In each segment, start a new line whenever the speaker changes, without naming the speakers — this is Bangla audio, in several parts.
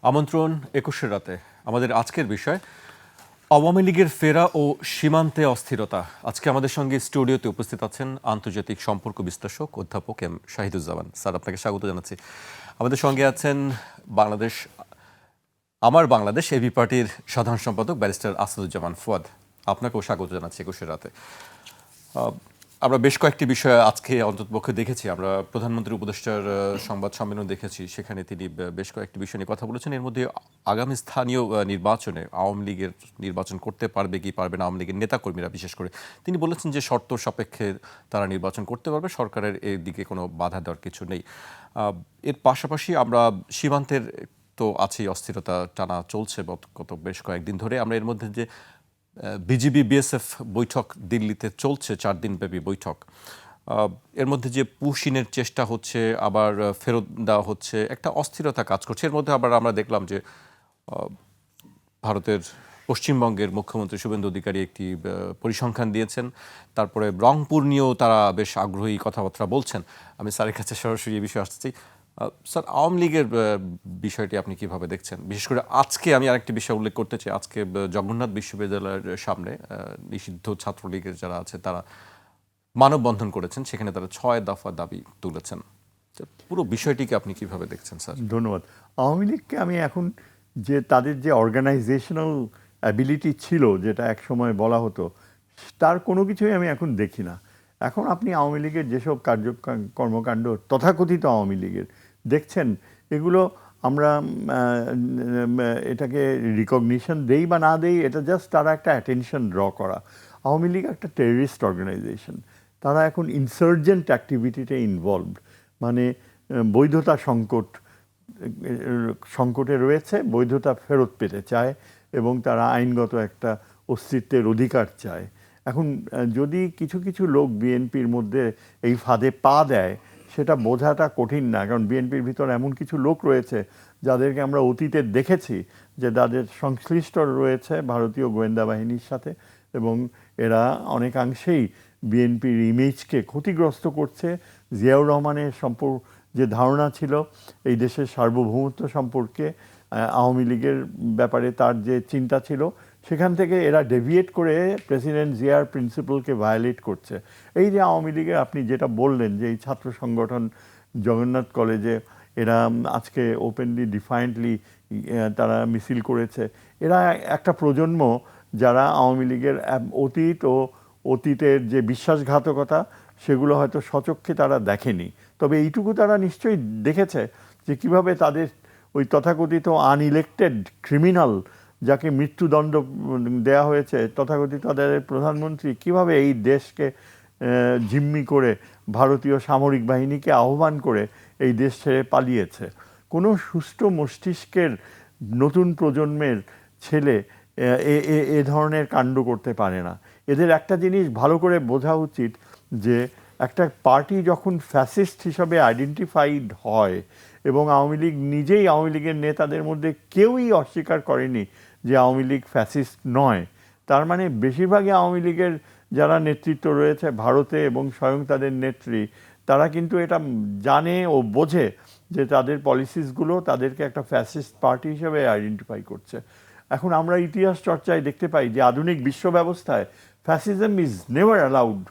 আমন্ত্রণ ২১-এর রাতে। আমাদের আজকের বিষয় আওয়ামী লীগের ফেরা ও সীমান্তে অস্থিরতা। আজকে আমাদের সঙ্গে স্টুডিওতে উপস্থিত আছেন আন্তর্জাতিক সম্পর্ক বিশ্লেষক অধ্যাপক এম শাহিদুজ্জামান। স্যার, আপনাকে স্বাগত জানাচ্ছি। আমাদের সঙ্গে আছেন আমার বাংলাদেশ এবি পার্টির সাধারণ সম্পাদক ব্যারিস্টার আসাদুজ্জামান ফুয়াদ। আপনাকেও স্বাগত জানাচ্ছি ২১-এর রাতে। আমরা বেশ কয়েকটি বিষয় আজকে অন্ততপক্ষে দেখেছি। আমরা প্রধানমন্ত্রী উপদেষ্টার সংবাদ সম্মেলন দেখেছি, সেখানে তিনি বেশ কয়েকটি বিষয় নিয়ে কথা বলেছেন। এর মধ্যে আগামী স্থানীয় নির্বাচনে আওয়ামী লীগের নির্বাচন করতে পারবে কি পারবে না আওয়ামী লীগের নেতাকর্মীরা বিশেষ করে, তিনি বলেছেন যে শর্ত সাপেক্ষে তারা নির্বাচন করতে পারবে, সরকারের এর দিকে কোনো বাধা দেওয়ার কিছু নেই। এর পাশাপাশি আমরা সীমান্তের তো আছেই, অস্থিরতা টানা চলছে গত বেশ কয়েকদিন ধরে। আমরা এর মধ্যে যে বিজিবি বিএসএফ বৈঠক দিল্লিতে চলছে, 4 দিনব্যাপী বৈঠক, এর মধ্যে যে পুশিনের চেষ্টা হচ্ছে, আবার ফেরত দেওয়া হচ্ছে, একটা অস্থিরতা কাজ করছে। এর মধ্যে আবার আমরা দেখলাম যে ভারতের পশ্চিমবঙ্গের মুখ্যমন্ত্রী শুভেন্দু অধিকারী একটি পরিসংখ্যান দিয়েছেন। তারপরে রংপুর নিয়েও তারা বেশ আগ্রহী কথাবার্তা বলছেন। আমি স্যারের কাছে সরাসরি এই বিষয়ে আসতে চাই। স্যার, আওয়ামী লীগের বিষয়টি আপনি কিভাবে দেখছেন? বিশেষ করে আজকে আমি আরেকটি বিষয় উল্লেখ করতে চাই। আজকে জগন্নাথ বিশ্ববিদ্যালয়ের সামনে নিষিদ্ধ ছাত্রলীগের যারা আছে তারা মানববন্ধন করেছেন, সেখানে তারা 6 দফা দাবি তুলেছেন। পুরো বিষয়টিকে আপনি কিভাবে দেখছেন স্যার?
ধন্যবাদ। আওয়ামী লীগকে আমি এখন যে তাদের যে অর্গানাইজেশনাল অ্যাবিলিটি ছিল, যেটা এক সময় বলা হতো, তার কোনো কিছুই আমি এখন দেখি না। এখন আপনি আওয়ামী লীগের যেসব কর্মকাণ্ড তথাকথিত আওয়ামী লীগের দেখছেন, এগুলো আমরা এটাকে রিকগনিশন দেই বা না দেই, এটা জাস্ট তারা একটা অ্যাটেনশন ড্র করা। আওয়ামী লীগ একটা টেররিস্ট অর্গানাইজেশন। তারা এখন ইনসার্জেন্ট অ্যাক্টিভিটিতে ইনভলভড, মানে বৈধতা সংকটে রয়েছে, বৈধতা ফেরত পেতে চায় এবং তারা আইনগত একটা অস্তিত্বের অধিকার চায়। এখন যদি কিছু কিছু লোক বিএনপির মধ্যে এই ফাঁদে পা দেয়, সেটা বোঝাটা কঠিন না, কারণ বিএনপির ভিতর এমন কিছু লোক রয়েছে যাদেরকে আমরা অতীতে দেখেছি যে তাদের সংশ্লিষ্ট রয়েছে ভারতীয় গোয়েন্দা বাহিনীর সাথে, এবং এরা অনেকাংশেই বিএনপির ইমেজকে ক্ষতিগ্রস্ত করছে। জিয়াউর রহমানের যে ধারণা ছিল এই দেশের সার্বভৌমত্ব সম্পর্কে, আওয়ামী লীগের ব্যাপারে তার যে চিন্তা ছিল, সেখান থেকে এরা ডেভিয়েট করে প্রেসিডেন্ট জিয়ার প্রিন্সিপালকে ভায়োলেট করছে। এই যে আওয়ামী লীগের আপনি যেটা বললেন যে এই ছাত্র সংগঠন জগন্নাথ কলেজে এরা আজকে ওপেনলি ডিফায়েন্টলি তারা মিছিল করেছে, এরা একটা প্রজন্ম যারা আওয়ামী লীগের অতীত ও অতীতের যে বিশ্বাসঘাতকতা সেগুলো হয়তো সচক্ষে তারা দেখেনি, তবে এইটুকু তারা নিশ্চয়ই দেখেছে যে কিভাবে তাদের ওই তথাকথিত আনইলেক্টেড ক্রিমিনাল, যাকে মৃত্যুদণ্ড দেয়া হয়েছে, তথাকথিত তাদের প্রধানমন্ত্রী কিভাবে এই দেশকে জিম্মি করে ভারতীয় সামরিক বাহিনীকে আহ্বান করে এই দেশ ছেড়ে পালিয়েছে। কোনো সুষ্ঠু মস্তিষ্কের নতুন প্রজন্মের ছেলে এ ধরনের কাণ্ড করতে পারে না। এদের একটা জিনিস ভালো করে বোঝা উচিত যে একটা পার্টি যখন ফ্যাসিস্ট হিসাবে আইডেন্টিফাইড হয়, এবং আওয়ামী লীগ নিজেই, আওয়ামী লীগের নেতাদের মধ্যে কেউই অস্বীকার করেনি যে আওয়ামী লীগ ফ্যাসিস্ট নয়, তার মানে বেশিরভাগই আওয়ামী লীগের যারা নেতৃত্ব রয়েছে ভারতে এবং স্বয়ং তাদের নেত্রী, তারা কিন্তু এটা জানে ও বোঝে যে তাদের পলিসিসগুলো তাদেরকে একটা ফ্যাসিস্ট পার্টি হিসেবে আইডেন্টিফাই করছে। এখন আমরা ইতিহাস চর্চায় দেখতে পাই যে আধুনিক বিশ্ব ব্যবস্থায় ফ্যাসিজম ইজ নেভার অ্যালাউড।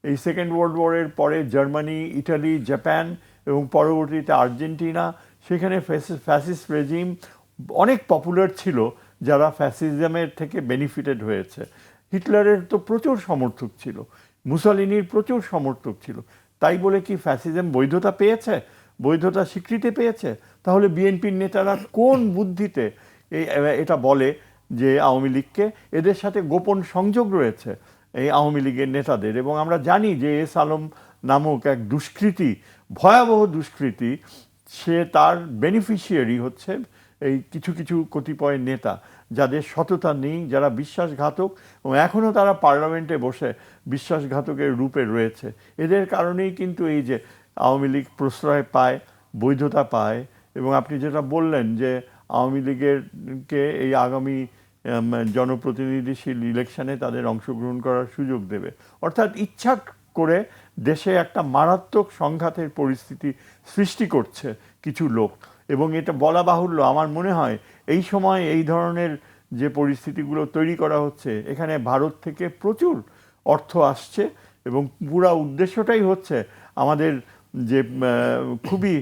এই সেকেন্ড ওয়ার্ল্ড ওয়ারের পরে জার্মানি, ইটালি, জাপান এবং পরবর্তীতে আর্জেন্টিনা, সেখানে ফ্যাসিস্ট রেজিম অনেক পপুলার ছিল যারা ফ্যাসিজমের থেকে বেনিফিটেড হয়েছে। হিটলারের তো প্রচুর সমর্থক ছিল, মুসলিনির প্রচুর সমর্থক ছিল, তাই বলে কি ফ্যাসিজম বৈধতা পেয়েছে, বৈধতা স্বীকৃতি পেয়েছে? তাহলে বিএনপির নেতারা কোন বুদ্ধিতে এটা বলে যে আওয়ামী লীগকে, এদের সাথে গোপন সংযোগ রয়েছে এই আওয়ামী লীগের নেতাদের। এবং আমরা জানি যে এস আলম নামক এক দুষ্কৃতী, ভয়াবহ দুষ্কৃতী, সে তার বেনিফিশিয়ারি হচ্ছে এই কিছু কিছু কতিপয় নেতা যাদের সততা নেই, যারা বিশ্বাসঘাতক, এবং এখনও তারা পার্লামেন্টে বসে বিশ্বাসঘাতকের রূপে রয়েছে। এদের কারণেই কিন্তু এই যে আওয়ামী লীগ প্রশ্রয় পায়, বৈধতা পায়। এবং আপনি যেটা বললেন যে আওয়ামী লীগেরকে এই আগামী জনপ্রতিনিধিশীল ইলেকশনে তাদের অংশগ্রহণ করার সুযোগ দেবে, অর্থাৎ ইচ্ছা করে দেশে একটা মারাত্মক সংঘাতের পরিস্থিতি সৃষ্টি করছে কিছু লোক। এবং এটা বলা বাহুল্য, আমার মনে হয় এই সময় এই ধরনের যে পরিস্থিতিগুলো তৈরি করা হচ্ছে, এখানে ভারত থেকে প্রচুর অর্থ আসছে এবং পুরা উদ্দেশ্যটাই হচ্ছে আমাদের যে খুবই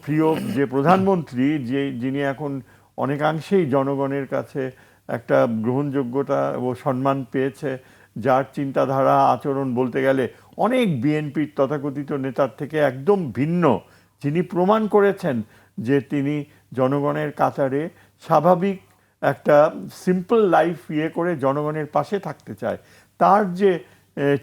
প্রিয় যে প্রধানমন্ত্রী, যিনি এখন অনেকাংশেই জনগণের কাছে একটা গ্রহণযোগ্যতা ও সম্মান পেয়েছে, যার চিন্তাধারা আচরণ বলতে গেলে অনেক বিএনপির তথাকথিত নেতার থেকে একদম ভিন্ন, যিনি প্রমাণ করেছেন যে তিনি জনগণের কাতারে স্বাভাবিক একটা সিম্পল লাইফ করে জনগণের পাশে থাকতে চায়। তার যে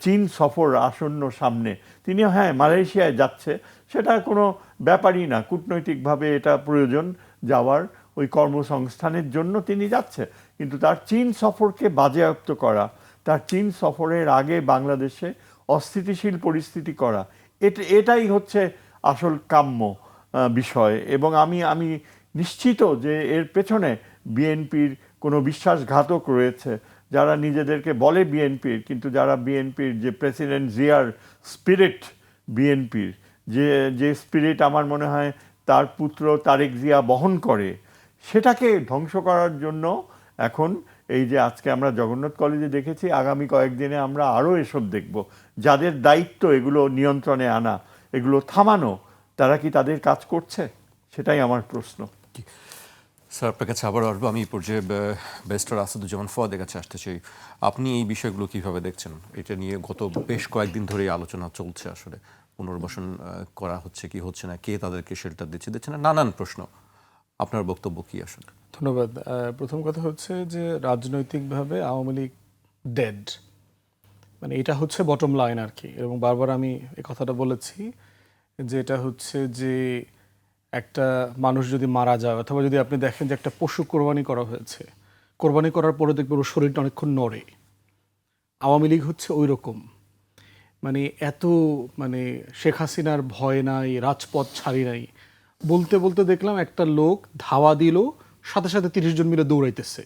চীন সফর আসন্ন সামনে, তিনি মালয়েশিয়ায় যাচ্ছে, সেটা কোনো ব্যাপারই না, কূটনৈতিকভাবে এটা প্রয়োজন যাওয়ার, ওই কর্মসংস্থানের জন্য তিনি যাচ্ছে, কিন্তু তার চীন সফরকে বাজেয়াপ্ত করা, তার চীন সফরের আগে বাংলাদেশে অস্থিতিশীল পরিস্থিতি করা, এটাই হচ্ছে আসল কাম্য বিষয়। এবং আমি নিশ্চিত যে এর পেছনে বিএনপির কোনো বিশ্বাসঘাতক রয়েছে, যারা নিজেদেরকে বলে বিএনপির, কিন্তু যারা বিএনপির যে প্রেসিডেন্ট জিয়ার স্পিরিট, বিএনপির যে স্পিরিট আমার মনে হয় তার পুত্র তারেক জিয়া বহন করে, সেটাকে ধ্বংস করার জন্য এখন এই যে আজকে আমরা জগন্নাথ কলেজে দেখেছি, আগামী কয়েকদিনে আমরা আরও এসব দেখব। যাদের দায়িত্ব এগুলো নিয়ন্ত্রণে আনা, এগুলো থামানো, তারা কি তাদের কাজ করছে? সেটাই আমার প্রশ্ন।
স্যার, আপনার কাছে আবার আসবো। আমি এই পর্যায়ে ব্যারিস্টার আসাদুজ্জামান ফুয়াদের কাছে আসতে চাই। আপনি এই বিষয়গুলো কিভাবে দেখছেন? এটা নিয়ে গত বেশ কয়েকদিন ধরেই আলোচনা চলছে, আসলে পুনর্বাসন করা হচ্ছে কি হচ্ছে না, কে তাদেরকে শেল্টার দিচ্ছে না, নানান প্রশ্ন। আপনার বক্তব্য কি আসলে?
ধন্যবাদ। প্রথম কথা হচ্ছে যে রাজনৈতিকভাবে আওয়ামী লীগ ডেড, মানে এটা হচ্ছে বটম লাইন আর কি। এবং বারবার আমি এই কথাটা বলেছি যে এটা হচ্ছে যে একটা মানুষ যদি মারা যায়, অথবা যদি আপনি দেখেন যে একটা পশু কোরবানি করা হয়েছে, কোরবানি করার পরে দেখবেন ওর শরীরটা অনেকক্ষণ নড়ে, আওয়ামী লীগ হচ্ছে ওই রকম। মানে এত মানে শেখ হাসিনার ভয় নাই, রাজপথ ছাড়ি নাই, বলতে বলতে দেখলাম একটা লোক ধাওয়া দিল, সাথে সাথে 30 জন মিলে দৌড়াইতেছে,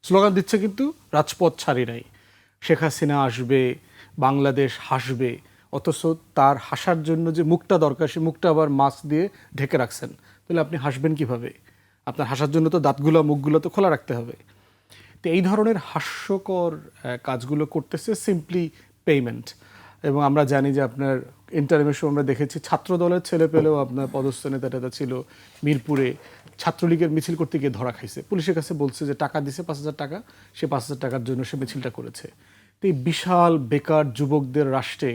স্লোগান দিচ্ছে কিন্তু রাজপথ ছাড়ি নাই, শেখ হাসিনা আসবে, বাংলাদেশ হাসবে। অথচ তার হাসার জন্য যে মুখটা দরকার, সে মুখটা আবার মাস্ক দিয়ে ঢেকে রাখছেন। তাহলে আপনি হাসবেন কিভাবে? আপনার হাসার জন্য তো দাঁতগুলো, মুখগুলো তো খোলা রাখতে হবে। তো এই ধরনের হাস্যকর কাজগুলো করতেছে সিম্পলি পেমেন্ট। এবং আমরা জানি যে আপনার ইন্টারমিশন আমরা দেখেছি ছাত্র দলের ছেলে পেলেও আপনার পদস্থ নেতা টেতা ছিল মিরপুরে, ছাত্রলীগের মিছিল করতে গিয়ে ধরা খাইছে, পুলিশের কাছে বলছে যে টাকা দিছে 5,000 টাকা, সে 5,000 টাকার জন্য সে মিছিলটা করেছে। তো এই বিশাল বেকার যুবকদের রাষ্ট্রে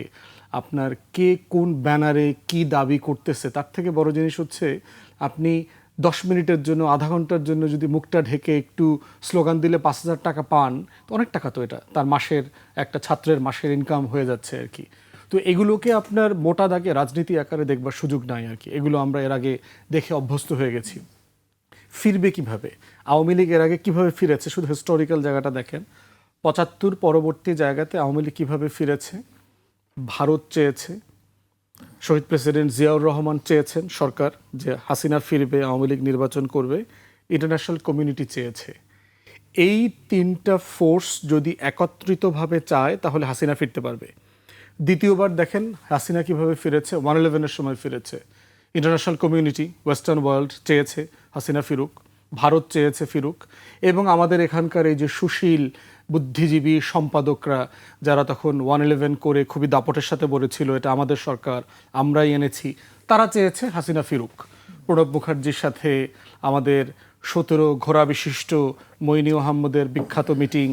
আপনার কে কোন ব্যানারে কি দাবি করতেছে, তার থেকে বড় জিনিস হচ্ছে আপনি 10 মিনিটের জন্য, আধা ঘন্টার জন্য যদি মুখটা ঢেকে একটু স্লোগান দিলে 5,000 টাকা পান, তো অনেক টাকা, তো এটা তার মাসের, একটা ছাত্রের মাসের ইনকাম হয়ে যাচ্ছে আর কি। তো এগুলোকে আপনার মোটা দাগে রাজনীতি আকারে দেখবার সুযোগ নাই আর কি। এগুলো আমরা এর আগে দেখে অভ্যস্ত হয়ে গেছি। ফিরবে কিভাবে? আওয়ামী লীগ এর আগে কিভাবে ফিরেছে, শুধু হিস্টোরিক্যাল জায়গাটা দেখেন। 75 পরবর্তী জায়গাতে আওয়ামী লীগ কীভাবে ফিরেছে? ভারত চেয়েছে, শহীদ প্রেসিডেন্ট জিয়াউর রহমান চেয়েছেন সরকার যে হাসিনা ফিরবে, আওয়ামী লীগ নির্বাচন করবে, ইন্টারন্যাশনাল কমিউনিটি চেয়েছে। এই তিনটা ফোর্স যদি একত্রিতভাবে চায় তাহলে হাসিনা ফিরতে পারবে। দ্বিতীয়বার দেখেন হাসিনা কিভাবে ফিরেছে, 111-এর সময় ফিরেছে। ইন্টারন্যাশনাল কমিউনিটি, ওয়েস্টার্ন ওয়ার্ল্ড চেয়েছে হাসিনা ফিরুক, ভারত চেয়েছে ফিরুক, এবং আমাদের এখানকার এই যে সুশীল বুদ্ধিজীবী সম্পাদকরা যারা তখন 111 করে খুবই দাপটের সাথে বলেছিল এটা আমাদের সরকার, আমরাই এনেছি, তারা চেয়েছে হাসিনা ফিরুক। প্রণব মুখার্জির সাথে আমাদের 17 ঘোড়া বিশিষ্ট মইনি আহমদের বিখ্যাত মিটিং,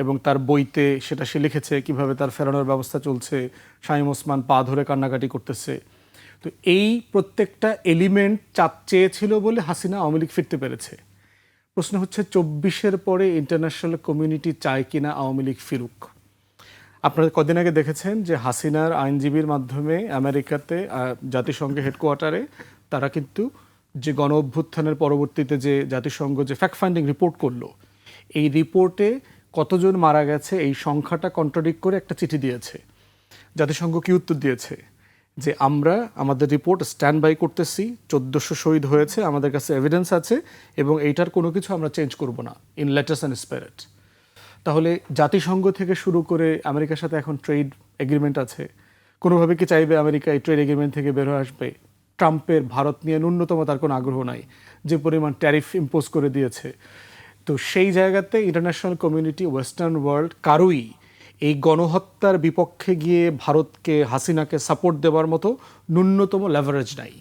এবং তার বইতে সেটা সে লিখেছে কিভাবে তার ফেরানোর ব্যবস্থা চলছে, শামীম ওসমান পা ধরে কান্নাকাটি করতেছে। তো এই প্রত্যেকটা এলিমেন্ট চেয়েছিল বলে হাসিনা আওয়ামী লীগ ফিরতে পেরেছে। প্রশ্ন হচ্ছে 24-এর পরে ইন্টারন্যাশনাল কমিউনিটি চায় কিনা আওয়ামী লীগ ফিরুক। আপনারা কদিন আগে দেখেছেন যে হাসিনার আইনজীবীর মাধ্যমে আমেরিকাতে জাতিসংঘের হেডকোয়ার্টারে তারা কিন্তু যে গণ অভ্যুত্থানের পরবর্তীতে যে জাতিসংঘ যে ফ্যাক্ট ফাইন্ডিং রিপোর্ট করলো, এই রিপোর্টে কতজন মারা গেছে এই সংখ্যাটা কন্ট্রাডিক্ট করে একটা চিঠি দিয়েছে। জাতিসংঘ কি উত্তর দিয়েছে? যে আমরা আমাদের রিপোর্ট স্ট্যান্ড বাই করতেছি, 1400 শহীদ হয়েছে, আমাদের কাছে এভিডেন্স আছে, এবং এইটার কোনো কিছু আমরা চেঞ্জ করব না, ইন লেটার্স অ্যান্ড স্পিরিট। তাহলে জাতিসংঘ থেকে শুরু করে আমেরিকার সাথে এখন ট্রেড এগ্রিমেন্ট আছে, কোনোভাবে কি চাইবে আমেরিকা এই ট্রেড এগ্রিমেন্ট থেকে বের হয়ে আসবে? ট্রাম্পের ভারত নিয়ে ন্যূনতম তার কোনো আগ্রহ নাই, যে পরিমাণ ট্যারিফ ইম্পোজ করে দিয়েছে। তো সেই জায়গাতে ইন্টারন্যাশনাল কমিউনিটি, ওয়েস্টার্ন ওয়ার্ল্ড কারোই এই গণহত্যার বিপক্ষে গিয়ে ভারতকে, হাসিনাকে সাপোর্ট দেওয়ার মতো ন্যূনতম লেভারেজ নাই।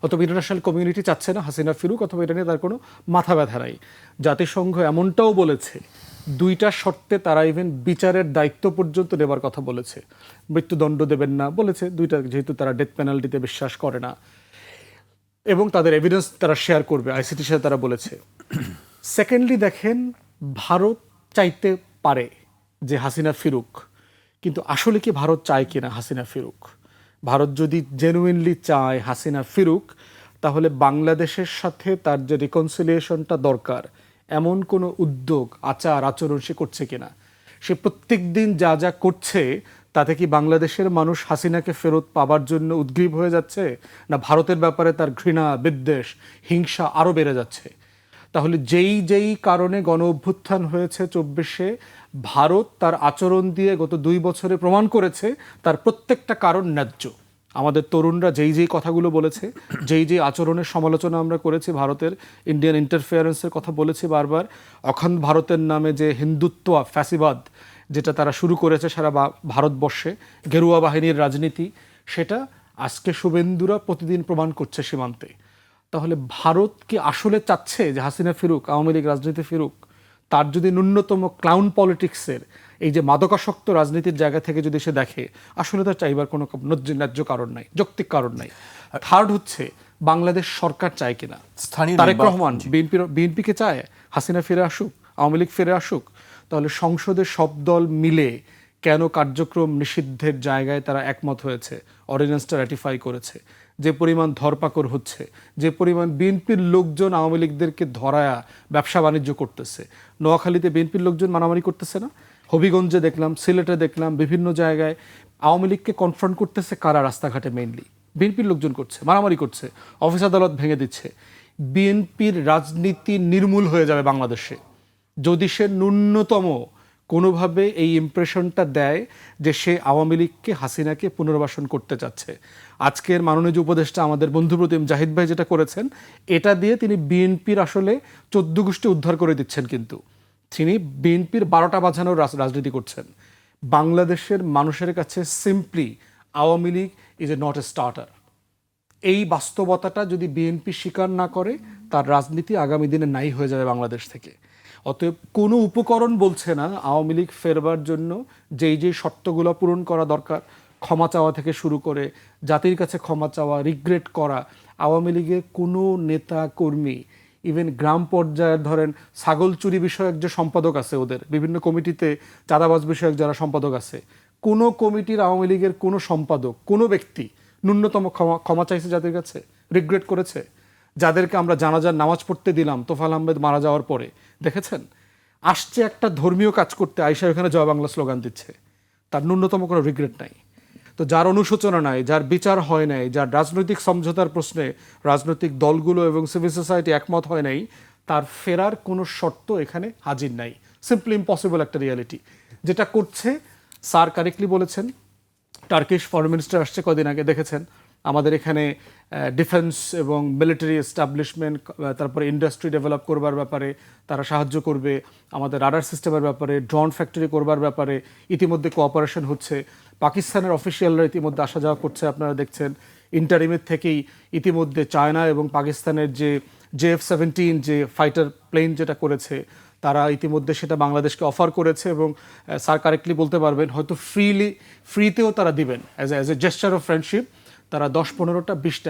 অথবা ইন্টারন্যাশনাল কমিউনিটি চাচ্ছে না হাসিনা ফিরুক, অথবা এটা নিয়ে তার কোনো মাথা ব্যথা নাই। জাতিসংঘ এমনটাও বলেছে, 2টা শর্তে তারা ইভেন বিচারের দায়িত্ব পর্যন্ত নেবার কথা বলেছে। মৃত্যুদণ্ড দেবেন না বলেছে 2টা, যেহেতু তারা ডেথ পেনাল্টিতে বিশ্বাস করে না, এবং তাদের এভিডেন্স তারা শেয়ার করবে আইসিটির সাথে, তারা বলেছে। সেকেন্ডলি দেখেন, ভারত চাইতে পারে যে হাসিনা ফিরুক, কিন্তু আসলে কি ভারত চায় কিনা হাসিনা ফিরুক? ভারত যদি জেনুইনলি চায় হাসিনা ফিরুক, তাহলে বাংলাদেশের সাথে তার যে রিকনসিলিয়েশনটা দরকার, এমন কোনো উদ্যোগ, আচার আচরণ সে করছে কিনা? সে প্রত্যেক দিন যা যা করছে, তাতে কি বাংলাদেশের মানুষ হাসিনাকে ফেরত পাবার জন্য উদ্গ্রীব হয়ে যাচ্ছে, না ভারতের ব্যাপারে তার ঘৃণা, বিদ্বেষ, হিংসা আরও বেড়ে যাচ্ছে? তাহলে যেই কারণে গণ অভ্যুত্থান হয়েছে 24-এ, ভারত তার আচরণ দিয়ে গত 2 বছরে প্রমাণ করেছে তার প্রত্যেকটা কারণ ন্যায্য। আমাদের তরুণরা যেই কথাগুলো বলেছে, যেই আচরণের সমালোচনা আমরা করেছি, ভারতের ইন্ডিয়ান ইন্টারফেয়ারেন্সের কথা বলেছি বারবার, অখণ্ড ভারতের নামে যে হিন্দুত্ব ফ্যাসিবাদ যেটা তারা শুরু করেছে সারা ভারতবর্ষে, গেরুয়া বাহিনীর রাজনীতি, সেটা আজকে শুভেন্দুরা প্রতিদিন প্রমাণ করছে সীমান্তে। তাহলে ভারত কি আসলে চাচ্ছে যে হাসিনা ফিরুক, আওয়ামী লীগ রাজনীতি ফিরুক? তার যদি ন্যূনতম ক্লাউন পলিটিক্সের, এই যে মাদকাসক্ত রাজনীতির জায়গা থেকে যদি সে দেখে, আসলে তার চাইবার কোনো ন্যায্য কারণ নাই, যৌক্তিক কারণ নাই। থার্ড হচ্ছে, বাংলাদেশ সরকার চায় কিনা? তারেক রহমান বিএনপিকে চায় হাসিনা ফিরে আসুক, আওয়ামী লীগ ফিরে আসুক? তাহলে সংসদে সব দল মিলে কেন কার্যক্রম নিষিদ্ধের জায়গায় তারা একমত হয়েছে, অর্ডিন্যান্সটা র্যাটিফাই করেছে? যে পরিমাণ ধরপাকড় হচ্ছে, যে পরিমাণ বিএনপির লোকজন আওয়ামী লীগদেরকে ধরায়া ব্যবসা বাণিজ্য করতেছে, নোয়াখালীতে বিএনপির লোকজন মারামারি করতেছে না? হবিগঞ্জে দেখলাম, সিলেটে দেখলাম, বিভিন্ন জায়গায় আওয়ামী লীগকে কনফ্রন্ট করতেছে কারা? রাস্তাঘাটে মেইনলি বিএনপির লোকজন করছে, মারামারি করছে, অফিস আদালত ভেঙে দিচ্ছে। বিএনপির রাজনীতি নির্মূল হয়ে যাবে বাংলাদেশে যদি সে ন্যূনতম কোনোভাবে এই ইমপ্রেশনটা দেয় যে সে আওয়ামী লীগকে, হাসিনাকে পুনর্বাসন করতে চাচ্ছে। আজকের মাননীয় উপদেষ্টা আমাদের বন্ধুপ্রতিম জাহিদ ভাই যেটা করেছেন, এটা দিয়ে তিনি বিএনপির আসলে 14 গোষ্ঠী উদ্ধার করে দিচ্ছেন, কিন্তু তিনি বিএনপির 12টা বাজানোর রাজনীতি করছেন। বাংলাদেশের মানুষের কাছে simply Awami League is a not a starter. এই বাস্তবতাটা যদি বিএনপি স্বীকার না করে, তার রাজনীতি আগামী দিনে নাই হয়ে যাবে বাংলাদেশ থেকে। অতএব কোনো উপকরণ বলছে না আওয়ামী লীগ ফেরবার জন্য যেই শর্তগুলো পূরণ করা দরকার, ক্ষমা চাওয়া থেকে শুরু করে জাতির কাছে ক্ষমা চাওয়া, রিগ্রেট করা। আওয়ামী লীগের কোনো নেতা কর্মী, ইভেন গ্রাম পর্যায়ের ধরেন ছাগল চুরি বিষয়ক যে সম্পাদক আছে, ওদের বিভিন্ন কমিটিতে চাঁদাবাজ বিষয়ক যারা সম্পাদক আছে, কোনো কমিটির আওয়ামী লীগের কোনো সম্পাদক, কোনো ব্যক্তি ন্যূনতম ক্ষমা চাইছে জাতির কাছে, রিগ্রেট করেছে? যাদেরকে আমরা জানাজার নামাজ পড়তে দিলাম তোফাল আহমেদ মারা যাওয়ার পরে, দেখেছেন? আসছে একটা ধর্মীয় কাজ করতে, আইসা ওখানে জয় বাংলা স্লোগান দিচ্ছে, তার ন্যূনতম কোনো রিগ্রেট নাই। তো যার অনুশোচনা নাই, যার বিচার হয় নাই, যার রাজনৈতিক সমঝোতার প্রশ্নে রাজনৈতিক দলগুলো এবং সিভিল সোসাইটি একমত হয় নাই, তার ফেরার কোনো শর্ত এখানে হাজির নাই। সিম্পলি ইম্পসিবল একটা রিয়ালিটি। যেটা করছে, স্যার কারেক্টলি বলেছেন, টার্কিশ ফরেন মিনিস্টার আসছে কদিন আগে, দেখেছেন আমাদের এখানে ডিফেন্স এবং মিলিটারি এস্টাবলিশমেন্ট, তারপরে ইন্ডাস্ট্রি ডেভেলপ করবার ব্যাপারে তারা সাহায্য করবে, আমাদের রাডার সিস্টেমের ব্যাপারে, ড্রোন ফ্যাক্টরি করবার ব্যাপারে ইতিমধ্যে কোঅপারেশন হচ্ছে। পাকিস্তানের অফিসিয়ালরা ইতিমধ্যে আসা যাওয়া করছে, আপনারা দেখছেন। ইন্টারিমের থেকেই ইতিমধ্যে চায়না এবং পাকিস্তানের যে JF-17 যে ফাইটার প্লেন যেটা করেছে, তারা ইতিমধ্যে সেটা বাংলাদেশকে অফার করেছে, এবং স্যার কারেক্টলি বলতে পারবেন হয়তো ফ্রিতেও তারা দিবেন as a gesture of friendship. তারা 10-15টা 20টা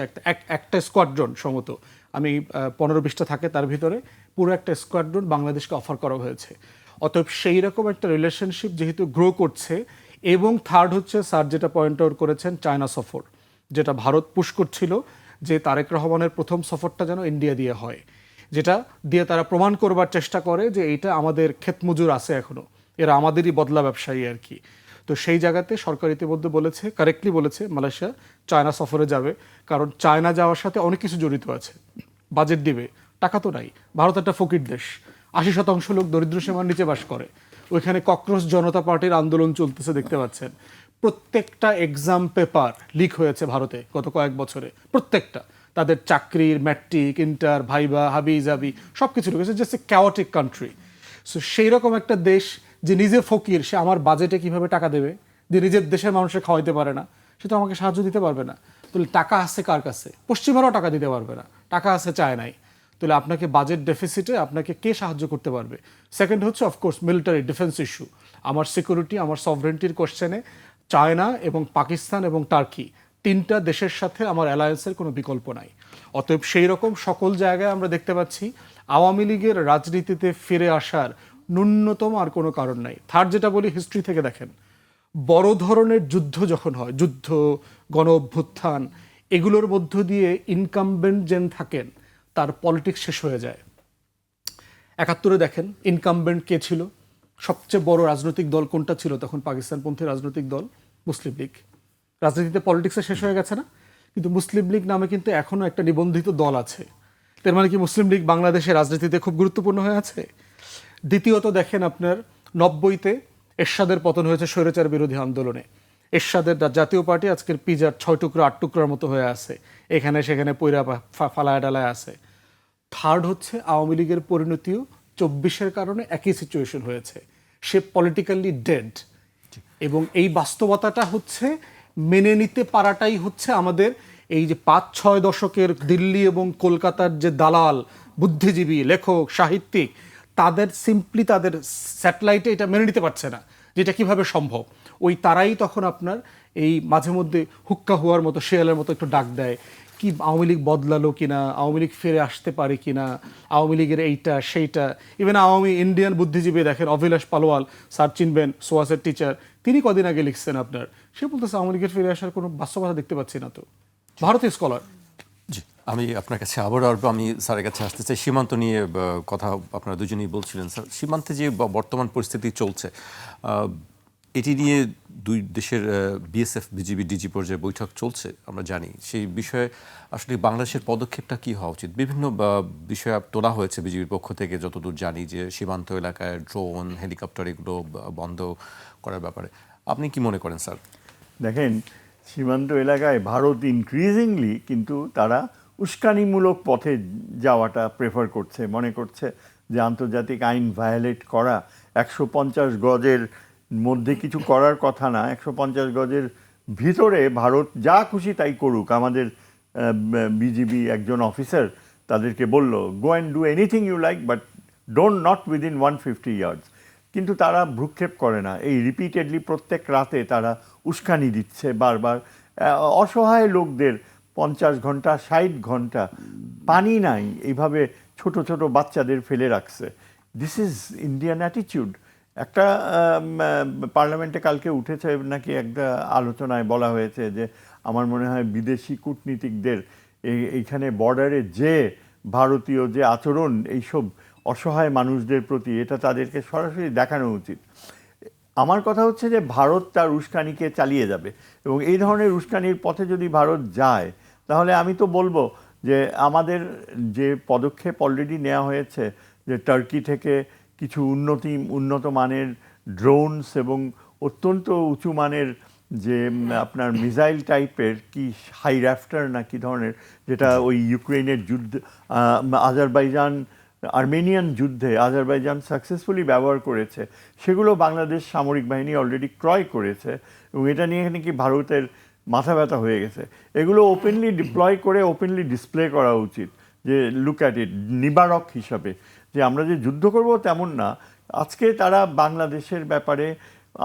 একটা স্কোয়াড্রন সম্ভবত, আমি 15-20টা থাকে তার ভিতরে, পুরো একটা স্কোয়াড্রন বাংলাদেশকে অফার করা হয়েছে। অতএব সেই রকম একটা রিলেশনশিপ যেহেতু গ্রো করছে। এবং থার্ড হচ্ছে স্যার যেটা পয়েন্ট আউট করেছেন, চায়না সফর, যেটা ভারত পুশ করছিল যে তারেক রহমানের প্রথম সফরটা যেন ইন্ডিয়া দিয়ে হয়, যেটা দিয়ে তারা প্রমাণ করবার চেষ্টা করে যে এইটা আমাদের ক্ষেতমজুর আছে এখনো, এরা আমাদেরই বদলা ব্যবসায়ী আর কি। তো সেই জায়গাতে সরকার ইতিমধ্যে বলেছে, কারেক্টলি বলেছে, মালয়েশিয়া চায়না সফরে যাবে, কারণ চায়না যাওয়ার সাথে অনেক কিছু জড়িত আছে। বাজেট দিবে, টাকা তো নাই। ভারত একটা ফকির দেশ, 80% লোক দরিদ্র সীমার নিচে বাস করে। ওইখানে ককরোচ জনতা পার্টির আন্দোলন চলতেছে দেখতে পাচ্ছেন। প্রত্যেকটা এক্সাম পেপার লিক হয়েছে ভারতে গত কয়েক বছরে, প্রত্যেকটা। তাদের চাকরির, ম্যাট্রিক, ইন্টার, ভাইবা, হাবি জাবি সব কিছু ঢুকেছে। Just a chaotic country. So সেই রকম একটা দেশ যে নিজে ফকির, সে আমার বাজেটে কিভাবে টাকা দেবে, যে নিজের দেশের মানুষের খাওয়াইতে পারে না, সে তো আমাকে সাহায্য দিতে পারবে না। তাহলে টাকা আসছে কার কাছে? পশ্চিমারাও টাকা দিতে পারবে না, টাকা আসছে চায়নায়। তাহলে আপনাকে বাজেট ডেফিসিটে আপনাকে কে সাহায্য করতে পারবে? সেকেন্ড হচ্ছে অফকোর্স মিলিটারি ডিফেন্স ইস্যু। আমার সিকিউরিটি, আমার সভরেন্টির কোশ্চেনে চায়না এবং পাকিস্তান এবং টার্কি তিনটা দেশের সাথে আমার অ্যালায়েন্সের কোনো বিকল্প নাই। অতএব সেই রকম সকল জায়গায় আমরা দেখতে পাচ্ছি আওয়ামী লীগের রাজনীতিতে ফিরে আসার ন্যূনতম আর কোনো কারণ নাই। থার্ড যেটা বলি, হিস্ট্রি থেকে দেখেন, বড় ধরনের যুদ্ধ যখন হয়, যুদ্ধ, গণ অভ্যুত্থান, এগুলোর মধ্য দিয়ে ইনকামবেন্ট যেন থাকেন তার পলিটিক্স শেষ হয়ে যায়। ৭১-এ দেখেন ইনকামবেন্ট কে ছিল, সবচেয়ে বড় রাজনৈতিক দল কোনটা ছিল তখন? পাকিস্তানপন্থী রাজনৈতিক দল মুসলিম লীগ। রাজনীতিতে পলিটিক্সে শেষ হয়ে গেছে না? কিন্তু মুসলিম লীগ নামে কিন্তু এখনো একটা নিবন্ধিত দল আছে। তার মানে কি মুসলিম লীগ বাংলাদেশের রাজনীতিতে খুব গুরুত্বপূর্ণ হয়ে আছে? দ্বিতীয়ত দেখেন আপনার ৯০-তে এরশাদের পতন হয়েছে স্বৈরাচার বিরোধী আন্দোলনে। এরশাদের জাতীয় পার্টি আজকের পিজার ৬ টুকরো ৮ টুকরার মতো হয়ে আছে, এখানে সেখানে পইরা ফালায় ডালায় আছে। থার্ড হচ্ছে আওয়ামী লীগের পরিণতিও ২৪-এর কারণে একই সিচুয়েশন হয়েছে, সে পলিটিক্যালি ডেড। এবং এই বাস্তবতাটা হচ্ছে মেনে নিতে পারাটাই হচ্ছে আমাদের এই যে ৫-৬ দশকের দিল্লি এবং কলকাতার যে দালাল, বুদ্ধিজীবী, লেখক, সাহিত্যিক, তাদের সিম্পলি তাদের স্যাটেলাইটে এটা মেনে নিতে পারছে না যেটা কিভাবে সম্ভব। ওই তারাই তখন আপনার এই মাঝে মধ্যে হুক্কা হওয়ার মতো, শেয়ালের মতো একটু ডাক দেয়, কি আওয়ামী লীগ বদলালো কিনা, আওয়ামী লীগ ফিরে আসতে পারে কিনা, আওয়ামী লীগের এইটা সেইটা। ইভেন আওয়ামী ইন্ডিয়ান বুদ্ধিজীবী দেখেন, অভিলাষ পালোয়াল, স্যার চিনবেন, সোয়াসের টিচার, তিনি কদিন আগে লিখছেন আপনার, সে বলতেছে আওয়ামী লীগের ফিরে আসার কোনো বাস্তবতা দেখতে পাচ্ছি না। তো ভারতীয় স্কলার।
জি, আমি আপনার কাছে আবারও আমি স্যারের কাছে আসতে চাই। সীমান্ত নিয়ে কথা আপনারা দুজনেই বলছিলেন। স্যার, সীমান্তে যে বর্তমান পরিস্থিতি চলছে, এটি নিয়ে দুই দেশের বিএসএফ বিজিবি ডিজি পর্যায়ে বৈঠক চলছে, আমরা জানি। সেই বিষয়ে আসলে বাংলাদেশের পদক্ষেপটা কী হওয়া উচিত? বিভিন্ন বিষয় তোলা হয়েছে বিজিবির পক্ষ থেকে, যতদূর জানি, যে সীমান্ত এলাকায় ড্রোন, হেলিকপ্টার এগুলো বন্ধ করার ব্যাপারে আপনি কি মনে করেন স্যার?
দেখেন, সীমান্ত এলাকায় ভারত ইনক্রিজিংলি কিন্তু তারা উস্কানিমূলক পথে যাওয়াটা প্রেফার করছে, মনে করছে যে আন্তর্জাতিক আইন ভায়োলেট করা, ১৫০ গজের মধ্যে কিছু করার কথা না, ১৫০ গজের ভিতরে ভারত যা খুশি তাই করুক। আমাদের বিজিবি একজন অফিসার তাদেরকে বলল, go and do anything you like, but don't not within 150 yards. কিন্তু তারা ভ্রুক্ষেপ করে না। এই রিপিটেডলি প্রত্যেক রাতে তারা উস্কানি দিচ্ছে বারবার। অসহায় লোকদের ৫০ ঘন্টা ৬০ ঘন্টা পানি নাই, এইভাবে ছোট ছোট বাচ্চাদের ফেলে রাখছে। This is Indian attitude. একটা পার্লামেন্টে কালকে উঠেছে নাকি, একটা আলোচনায় বলা হয়েছে যে আমার মনে হয় বিদেশি কূটনীতিকদের এইখানে বর্ডারে যে ভারতীয় যে আচরণ এইসব অসহায় মানুষদের প্রতি, এটা তাদেরকে সরাসরি দেখানো উচিত। আমার কথা হচ্ছে যে ভারত তার উস্কানিকে চালিয়ে যাবে, এবং এই ধরনের উস্কানির পথে যদি ভারত যায়, তাহলে আমি তো বলবো যে আমাদের যে পদক্ষেপ অলরেডি নেওয়া হয়েছে, যে টার্কি থেকে কিছু উন্নত মানের ড্রোনস এবং অত্যন্ত উঁচু মানের যে আপনার মিসাইল টাইপের কি হাই র্যাফটার না কি ধরনের, যেটা ওই ইউক্রেনের যুদ্ধ, আর্মেনিয়ান যুদ্ধে আজারবাইজান সাকসেসফুলি ব্যবহার করেছে, সেগুলো বাংলাদেশ সামরিক বাহিনী অলরেডি ক্রয় করেছে, এবং এটা নিয়ে নাকি ভারতের মাথা ব্যথা হয়ে গেছে। এগুলো ওপেনলি ডিপ্লয় করে ওপেনলি ডিসপ্লে করা উচিত, যে লুক অ্যাট ইট, নিবারক হিসাবে, যে আমরা যে যুদ্ধ করব তেমন না। আজকে তারা বাংলাদেশের ব্যাপারে,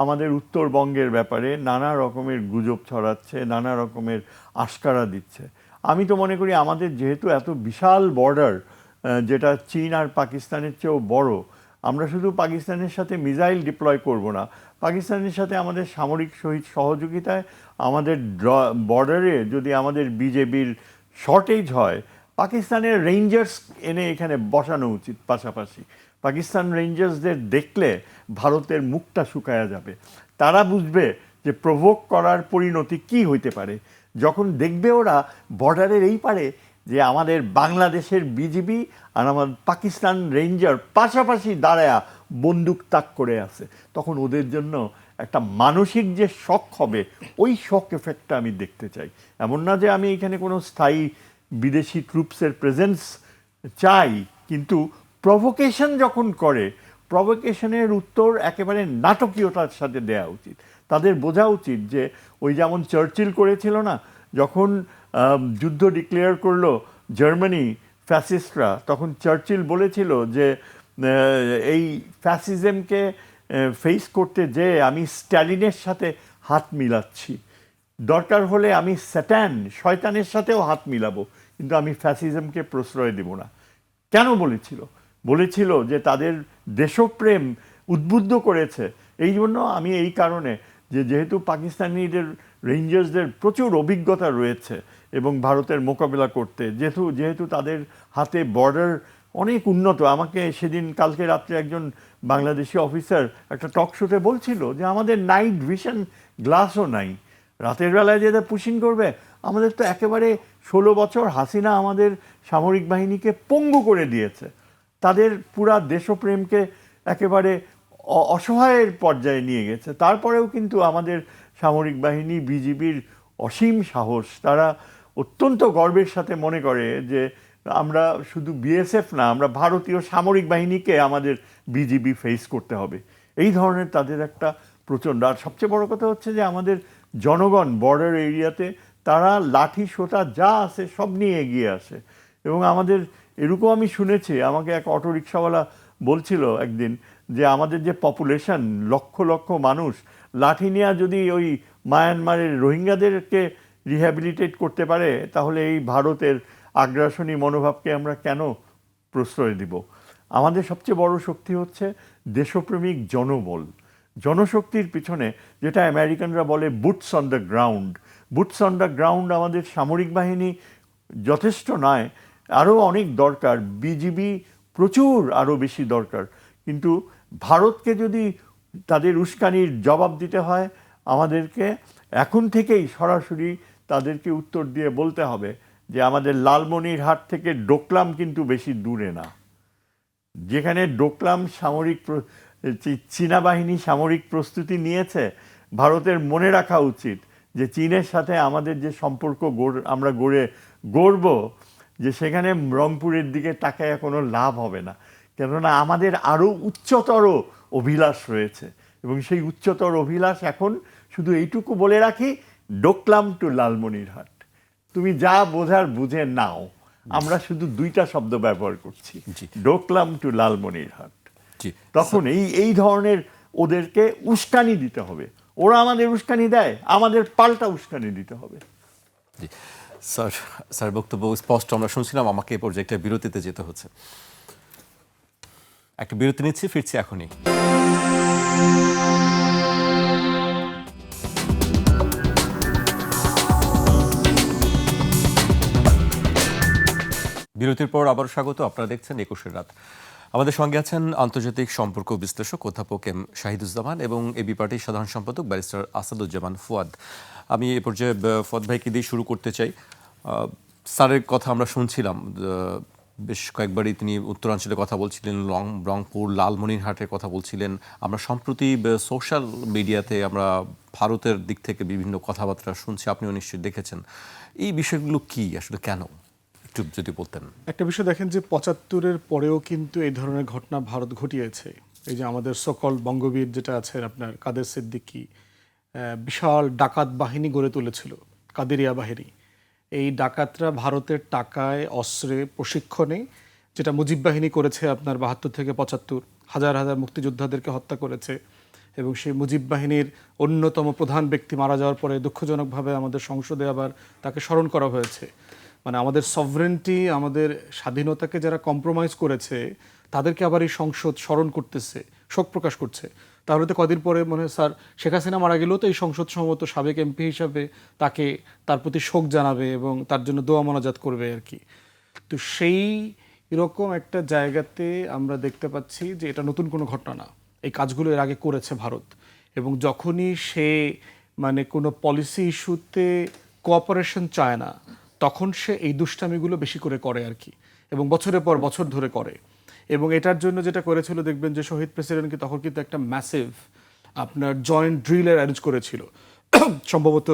আমাদের উত্তরবঙ্গের ব্যাপারে নানা রকমের গুজব ছড়াচ্ছে, নানা রকমের আশকারা দিচ্ছে। আমি তো মনে করি আমাদের যেহেতু এত বিশাল বর্ডার, যেটা চীন আর পাকিস্তানের চেয়েও বড়, আমরা শুধু পাকিস্তানের সাথে মিসাইল ডিপ্লয় করব না, পাকিস্তানের সাথে আমাদের সামরিক সহযোগিতায় আমাদের বর্ডারে যদি আমাদের বিজেপির শর্টেজ হয়, পাকিস্তানের রেঞ্জার্স এনে এখানে বসানো উচিত পাশাপাশি। পাকিস্তান রেঞ্জার্সদের দেখলে ভারতের মুখটা শুকায়া যাবে। তারা বুঝবে যে প্রভোগ করার পরিণতি কি হইতে পারে, যখন দেখবে ওরা বর্ডারের এই পারে যে আমাদের বাংলাদেশের বিজিবি আর আমার পাকিস্তান রেঞ্জার পাশাপাশি দাঁড়ায়া বন্দুক তাক করে আছে, তখন ওদের জন্য একটা মানসিক যে শক হবে, ওই শক এফেক্টটা আমি দেখতে চাই। এমন না যে আমি এখানে কোনো স্থায়ী বিদেশি ট্রুপসের প্রেজেন্স চাই, কিন্তু প্রভোকেশন যখন করে, প্রভোকেশনের উত্তর একেবারে নাটকীয়তার সাথে দেওয়া উচিত। তাদের বোঝা উচিত যে ওই যেমন চার্চিল করেছিল না, যখন যুদ্ধ ডিক্লেয়ার করলো জার্মানি ফ্যাসিস্টরা, তখন চার্চিল বলেছিল যে এই ফ্যাসিজমকে ফেস করতে যে আমি স্ট্যালিনের সাথে হাত মিলাচ্ছি, দরকার হলে আমি স্যাটান শয়তানের সাথেও হাত মিলাবো, কিন্তু আমি ফ্যাসিজমকে প্রশ্রয় দেব না। কেন বলেছিল? বলেছিল যে তাদের দেশপ্রেম উদ্বুদ্ধ করেছে। এই জন্য আমি এই কারণে যে যেহেতু পাকিস্তানিদের রেঞ্জার্সদের প্রচুর অভিজ্ঞতা রয়েছে এবং ভারতের মোকাবিলা করতে, যেহেতু তাদের হাতে বর্ডার অনেক উন্নত। আমাকে সেদিন কালকে রাত্রে একজন বাংলাদেশি অফিসার একটা টক শোতে বলছিল যে আমাদের নাইট ভিশন গ্লাসও নাই, রাতের বেলায় যে পুশিং করবে। আমাদের তো একেবারে 16 বছর হাসিনা আমাদের সামরিক বাহিনীকে পঙ্গু করে দিয়েছে, তাদের পুরা দেশপ্রেমকে একেবারে অসহায়ের পর্যায়ে নিয়ে গেছে। তারপরেও কিন্তু আমাদের সামরিক বাহিনী, বিজিবির অসীম সাহস, তারা অত্যন্ত গর্বের সাথে মনে করে যে আমরা শুধু বিএসএফ না, আমরা ভারতীয় সামরিক বাহিনীকে আমাদের বিজিবি ফেস করতে হবে। এই ধরনের তাদের একটা প্রচণ্ড। আর সবচেয়ে বড় কথা হচ্ছে যে আমাদের জনগণ বর্ডার এরিয়াতে তারা লাঠি সোটা যা আছে সব নিয়ে এগিয়ে আসে। এবং আমাদের এরকম আমি শুনেছি, আমাকে এক অটোরিকশাওয়ালা বলছিল একদিন যে আমাদের যে পপুলেশন লক্ষ লক্ষ মানুষ, লাঠি নিয়ে যদি ওই মায়ানমারের রোহিঙ্গাদেরকে রিহ্যাবিলিটেট করতে পারে, তাহলে এই ভারতের আগ্রাসনী মনোভাবকে আমরা কেন প্রশ্রয় দিব? আমাদের সবচেয়ে বড় শক্তি হচ্ছে দেশপ্রেমিক জনবল। জনশক্তির পিছনে, যেটা আমেরিকানরা বলে boots on the ground, boots on the ground আমাদের সামরিক বাহিনী যথেষ্ট নয়, আরও অনেক দরকার। বিজিবি প্রচুর আরও বেশি দরকার। কিন্তু ভারতকে যদি তাদের উস্কানির জবাব দিতে হয়, আমাদেরকে এখন থেকেই সরাসরি তাদেরকে উত্তর দিয়ে বলতে হবে যে আমাদের লালমনিরহাট থেকে ডোকলাম কিন্তু বেশি দূরে না। যেখানে ডোকলাম সামরিক চীনা বাহিনী সামরিক প্রস্তুতি নিয়েছে, ভারতের মনে রাখা উচিত যে চীনের সাথে আমাদের যে সম্পর্ক আমরা গড়ব, যে সেখানে রংপুরের দিকে তাকায় কোনো লাভ হবে না। কেননা আমাদের আরও উচ্চতর অভিলাষ রয়েছে, এবং সেই উচ্চতর অভিলাষ এখন শুধু এইটুকু বলে রাখি, ডোকলাম টু লালমনিরহাট। তুমি যা বোঝার বুঝে নাও, আমরা শুধু দুইটা শব্দ ব্যবহার করছি, ডোকলাম টু লালমনিরহাট। তখন এই ধরনের ওদেরকে উস্কানি দিতে হবে। ওরা আমাদের উস্কানি দেয়, আমাদের পাল্টা উস্কানি দিতে হবে।
জি স্যার বক্তব্য স্পষ্ট আমরা শুনছিলাম। আমাকে এই পর্যায়ে একটা বিরতিতে যেতে হচ্ছে। একটা বিরতি নিচ্ছি, ফিরছি এখনই। বিরতির পর আবার স্বাগত। আপনারা দেখছেন 21 রাত। আমাদের সঙ্গে আছেন আন্তর্জাতিক সম্পর্ক বিশ্লেষক অধ্যাপক এম শাহিদুজ্জামান এবং এবি পার্টির সাধারণ সম্পাদক ব্যারিস্টার আসাদুজ্জামান ফুয়াদ। আমি এ পর্যায়ে ফুয়াদ ভাইকে দিয়ে শুরু করতে চাই। স্যারের কথা আমরা শুনছিলাম, বেশ কয়েকবারই তিনি উত্তরাঞ্চলের কথা বলছিলেন, রংপুর, লালমনিরহাটের কথা বলছিলেন। আমরা সম্প্রতি সোশ্যাল মিডিয়াতে আমরা ভারতের দিক থেকে বিভিন্ন কথাবার্তা শুনছি, আপনিও নিশ্চয়ই দেখেছেন। এই বিষয়গুলো কি আসলে, কেন একটু যদি বলতেন।
একটা বিষয় দেখেন যে 75-এর পরেও কিন্তু এই ধরনের ঘটনা ভারত ঘটিয়েছে। এই যে আমাদের সকল বঙ্গবীর যেটা আছে আপনার কাদের সিদ্দিকী, বিশাল ডাকাত বাহিনী গড়ে তুলেছিল, কাদেরিয়া বাহিনী। এই ডাকাতরা ভারতের টাকায়, অস্ত্রে, প্রশিক্ষণে, যেটা মুজিব বাহিনী করেছে আপনার 72 থেকে 75, হাজার হাজার মুক্তিযোদ্ধাদেরকে হত্যা করেছে। এবং সেই মুজিব বাহিনীর অন্যতম প্রধান ব্যক্তি মারা যাওয়ার পরে দুঃখজনকভাবে আমাদের সংসদে আবার তাকে স্মরণ করা হয়েছে। মানে আমাদের সভরেন্টি, আমাদের স্বাধীনতাকে যারা কম্প্রোমাইজ করেছে তাদেরকে আবার এই সংসদ স্মরণ করতেছে, শোক প্রকাশ করছে। তাহলে তো কদিন পরে মনে হয় স্যার শেখ হাসিনা মারা গেলেও তো এই সংসদ সম্মত সাবেক এমপি হিসাবে তাকে তার প্রতি শোক জানাবে এবং তার জন্য দোয়া মোনাজাত করবে আর কি। তো সেই এরকম একটা জায়গাতে আমরা দেখতে পাচ্ছি যে এটা নতুন কোনো ঘটনা না, এই কাজগুলো এর আগে করেছে ভারত। এবং যখনই সে মানে কোনো পলিসি ইস্যুতে কোঅপারেশন চায় না, তখন সে এই দুষ্টামিগুলো বেশি করে করে আর কি, এবং বছরের পর বছর ধরে করে। এবং এটার জন্য যেটা করেছিল দেখবেন যে শহীদ প্রেসিডেন্টকে তখন কিন্তু একটা ম্যাসিভ আপনার জয়েন্ট ড্রিলের অ্যারেঞ্জ করেছিল সম্ভবত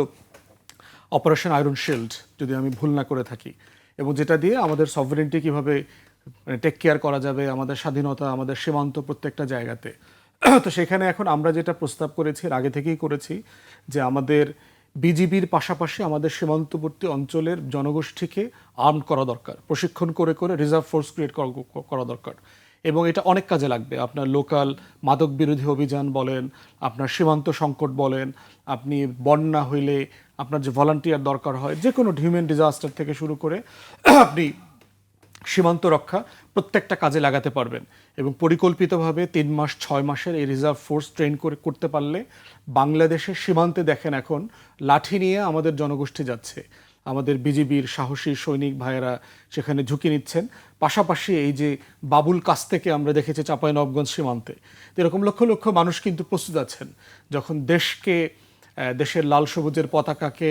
অপারেশন আয়রন শিল্ড, যদি আমি ভুল না করে থাকি, এবং যেটা দিয়ে আমাদের সভরেন্টি কীভাবে টেক কেয়ার করা যাবে, আমাদের স্বাধীনতা, আমাদের সীমান্ত প্রত্যেকটা জায়গাতে। তো সেখানে এখন আমরা যেটা প্রস্তাব করেছি, এর আগে থেকেই করেছি, যে আমাদের বিজিবির পাশাপাশি আমাদের সীমান্তবর্তী অঞ্চলের জনগোষ্ঠীকে আর্ম করা দরকার, প্রশিক্ষণ করে করে রিজার্ভ ফোর্স ক্রিয়েট করা দরকার। এবং এটা অনেক কাজে লাগবে। আপনার লোকাল মাদক বিরোধী অভিযান বলেন, আপনার সীমান্ত সংকট বলেন, আপনি বন্যা হইলে আপনার যে ভলান্টিয়ার দরকার হয়, যে কোনো হিউম্যান ডিজাস্টার থেকে শুরু করে আপনি সীমান্ত রক্ষা প্রত্যেকটা কাজে লাগাতে পারবেন। এবং পরিকল্পিতভাবে 3 মাস 6 মাসের এই রিজার্ভ ফোর্স ট্রেন করতে পারলে বাংলাদেশের সীমান্তে দেখেন এখন লাঠি নিয়ে আমাদের জনগোষ্ঠী যাচ্ছে, আমাদের বিজিবির সাহসী সৈনিক ভাইয়েরা সেখানে ঝুঁকি নিচ্ছেন। পাশাপাশি এই যে বাবুল কাছ থেকে আমরা দেখেছি চাঁপাইনবাবগঞ্জ সীমান্তে, তো এরকম লক্ষ লক্ষ মানুষ কিন্তু প্রস্তুত আছেন যখন দেশকে, দেশের লাল সবুজের পতাকাকে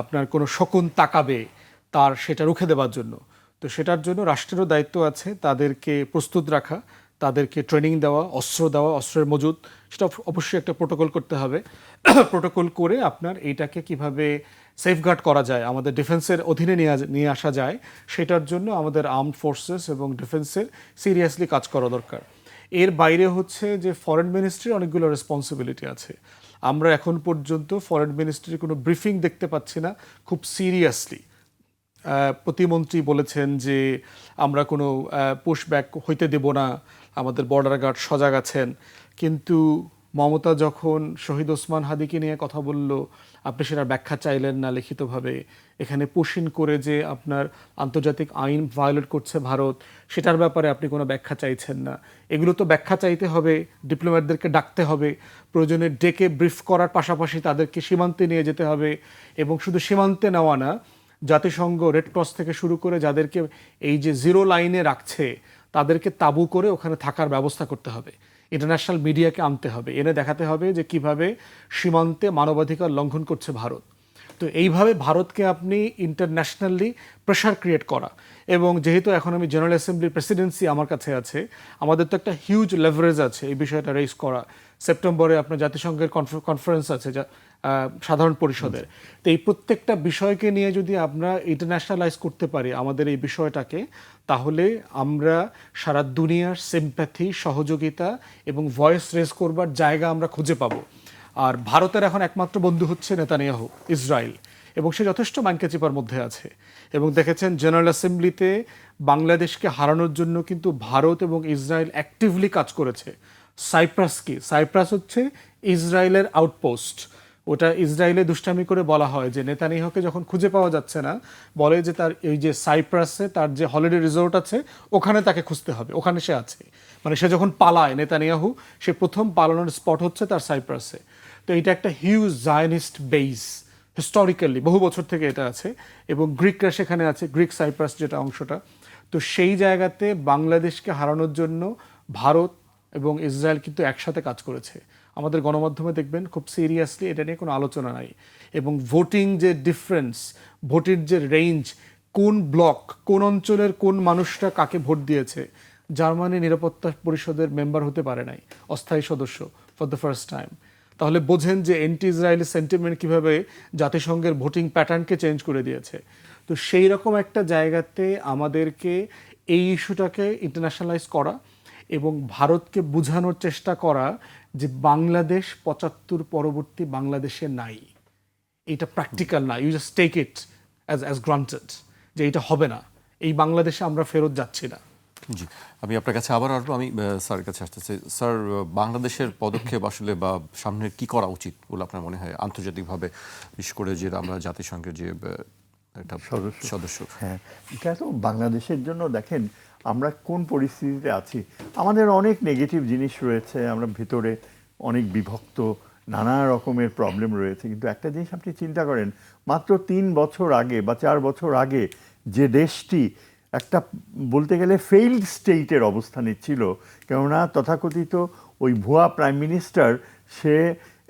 আপনার কোনো শকুন তাকাবে তার সেটা রুখে দেওয়ার জন্য। তো সেটার জন্য রাষ্ট্রেরও দায়িত্ব আছে তাদেরকে প্রস্তুত রাখা, তাদেরকে ট্রেনিং দেওয়া, অস্ত্র দেওয়া, অস্ত্রের মজুদ, সেটা অবশ্যই একটা প্রোটোকল করতে হবে। প্রোটোকল করে আপনার এইটাকে কিভাবে সেফগার্ড করা যায়, আমাদের ডিফেন্সের অধীনে নিয়ে আসা যায়, সেটার জন্য আমাদের আর্মড ফোর্সেস এবং ডিফেন্সের সিরিয়াসলি কাজ করা দরকার। এর বাইরে হচ্ছে যে ফরেন মিনিস্ট্রির অনেকগুলো রেসপন্সিবিলিটি আছে। আমরা এখন পর্যন্ত ফরেন মিনিস্ট্রির কোনো ব্রিফিং দেখতে পাচ্ছি না খুব সিরিয়াসলি। প্রতিমন্ত্রী বলেছেন যে আমরা কোনো পুশব্যাক হইতে দেব না, আমাদের বর্ডার গার্ড সজাগ আছেন। কিন্তু মমতা যখন শহীদ ওসমান হাদিকে নিয়ে কথা বলল, আপনি সেটার ব্যাখ্যা চাইলেন না লিখিতভাবে। এখানে পুশিন করে যে আপনার আন্তর্জাতিক আইন ভায়োলেট করছে ভারত, সেটার ব্যাপারে আপনি কোনো ব্যাখ্যা চাইছেন না। এগুলো তো ব্যাখ্যা চাইতে হবে, ডিপ্লোম্যাটদেরকে ডাকতে হবে, প্রয়োজনে ডেকে ব্রিফ করার পাশাপাশি তাদেরকে সীমান্তে নিয়ে যেতে হবে। এবং শুধু সীমান্তে নেওয়া না, জাতিসংঘ, রেড ক্রস থেকে শুরু করে যাদেরকে এই যে জিরো লাইনে রাখছে তাদেরকে তাবু করে ওখানে থাকার ব্যবস্থা করতে হবে। ইন্টারন্যাশনাল মিডিয়াকে আনতে হবে, এনে দেখাতে হবে যে কিভাবে সীমান্তে মানবাধিকার লঙ্ঘন করছে ভারত। তো এইভাবে ভারতকে আপনি ইন্টারন্যাশনালি প্রেশার ক্রিয়েট করা। এবং যেহেতু এখন আমি জেনারেল অ্যাসেম্বলির প্রেসিডেন্সি আমার কাছে আছে, আমাদের তো একটা হিউজ লেভারেজ আছে এই বিষয়টা রেজ করা। সেপ্টেম্বরে আপনার জাতিসংঘের কনফারেন্স আছে সাধারণ পরিষদের। তো এই প্রত্যেকটা বিষয়কে নিয়ে যদি আমরা ইন্টারন্যাশনালাইজ করতে পারি আমাদের এই বিষয়টাকে, তাহলে আমরা সারা দুনিয়ার সিম্প্যাথি, সহযোগিতা এবং ভয়েস রেজ করবার জায়গা আমরা খুঁজে পাবো। আর ভারতের এখন একমাত্র বন্ধু হচ্ছে নেতানিয়াহু, ইসরায়েল, এবং সে যথেষ্ট মাইনকে চিপার মধ্যে আছে। এবং দেখেছেন জেনারেল অ্যাসেম্বলিতে বাংলাদেশকে হারানোর জন্য কিন্তু ভারত এবং ইসরায়েল অ্যাক্টিভলি কাজ করেছে। সাইপ্রাস কি? সাইপ্রাস হচ্ছে ইসরায়েলের আউটপোস্ট। ওটা ইসরায়েলে দুষ্টামি করে বলা হয় যে নেতানিয়াহুকে যখন খুঁজে পাওয়া যাচ্ছে না, বলে যে তার এই যে সাইপ্রাসে তার যে হলিডে রিসোর্ট আছে ওখানে তাকে খুঁজতে হবে, ওখানে সে আছে। মানে সে যখন পালায় নেতানিয়াহু, সে প্রথম পালানোর স্পট হচ্ছে তার সাইপ্রাসে। তো এটা একটা হিউজ জায়নিস্ট বেস, হিস্টোরিক্যালি বহু বছর থেকে এটা আছে, এবং গ্রিকরা সেখানে আছে, গ্রিক সাইপ্রাস যেটা অংশটা। তো সেই জায়গাতে বাংলাদেশকে হারানোর জন্য ভারত এবং ইসরায়েল কিন্তু একসাথে কাজ করেছে। আমাদের গণমাধ্যমে দেখবেন খুব সিরিয়াসলি এটা নিয়ে কোনো আলোচনা নাই। এবং ভোটিং যে ডিফারেন্স, ভোটের যে রেঞ্জ, কোন ব্লক, কোন অঞ্চলের কোন মানুষরা কাকে ভোট দিয়েছে, জার্মানি নিরাপত্তা পরিষদের মেম্বার হতে পারে নাই, অস্থায়ী সদস্য ফর দ্য ফার্স্ট টাইম। তাহলে বোঝেন যে এন্টি ইসরায়েলি সেন্টিমেন্ট কীভাবে জাতিসংঘের ভোটিং প্যাটার্নকে চেঞ্জ করে দিয়েছে। তো সেই রকম একটা জায়গাতে আমাদেরকে এই ইস্যুটাকে ইন্টারন্যাশনালাইজ করা এবং ভারতকে বোঝানোর চেষ্টা করা যে বাংলাদেশ ৭৫ পরবর্তী বাংলাদেশে নাই, এটা প্র্যাকটিক্যাল না। You just take it as granted যে এটা হবে না, এই বাংলাদেশে আমরা ফেরত যাচ্ছি না।
জি, আমি আপনার কাছে আবার আসবো। আমি স্যারের কাছে আসতে চাই। স্যার, বাংলাদেশের পদক্ষেপ আসলে বা সামনে কি করা উচিত বলে আপনার মনে হয় আন্তর্জাতিকভাবে, বিশেষ করে যে আমরা জাতিসংঘের যে একটা সদস্য?
হ্যাঁ, এটা তো বাংলাদেশের জন্য দেখেন আমরা কোন পরিস্থিতিতে আছি। আমাদের অনেক নেগেটিভ জিনিস রয়েছে, আমরা ভিতরে অনেক বিভক্ত, নানা রকমের প্রবলেম রয়েছে। কিন্তু একটা জিনিস আপনি চিন্তা করেন, মাত্র 3 বছর আগে বা 4 বছর আগে যে দেশটি একটা বলতে গেলে ফেইল্ড স্টেটের অবস্থানে ছিল, কেননা তথাকথিত ওই ভুয়া প্রাইম মিনিস্টার, সে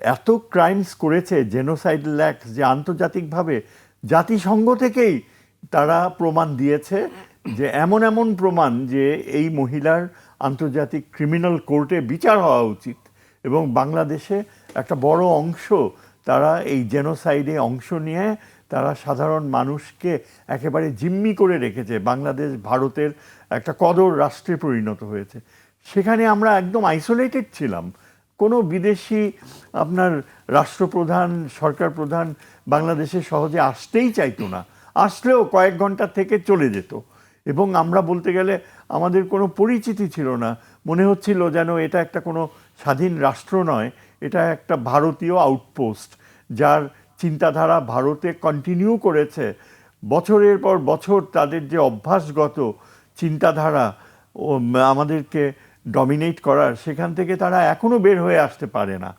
এত ক্রাইমস করেছে, জেনোসাইডাল অ্যাক্ট, যে আন্তর্জাতিকভাবে জাতিসংঘ থেকেই তারা প্রমাণ দিয়েছে যে এমন এমন প্রমাণ যে এই মহিলার আন্তর্জাতিক ক্রিমিনাল কোর্টে বিচার হওয়া উচিত। এবং বাংলাদেশে একটা বড় অংশ তারা এই জেনোসাইডে অংশ নিয়ে তারা সাধারণ মানুষকে একেবারে জিম্মি করে রেখেছে। বাংলাদেশ ভারতের একটা কদর রাষ্ট্রে পরিণত হয়েছে। সেখানে আমরা একদম আইসোলেটেড ছিলাম। কোনো বিদেশি আপনার রাষ্ট্রপ্রধান, সরকার প্রধান বাংলাদেশে সহজে আসতেই চাইতো না, আসলেও কয়েক ঘন্টা থেকে চলে যেত। এবং আমরা বলতে গেলে আমাদের কোনো পরিচিতি ছিল না, মনে হচ্ছিল যেন এটা একটা কোনো স্বাধীন রাষ্ট্র নয়, এটা একটা ভারতীয় আউটপোস্ট, যার চিন্তাধারা ভারতে কন্টিনিউ করেছে বছরের পর বছর। তাদের যে অভ্যাসগত চিন্তাধারা ও আমাদেরকে ডমিনেট করার, সেখান থেকে তারা এখনও বের হয়ে আসতে পারে না,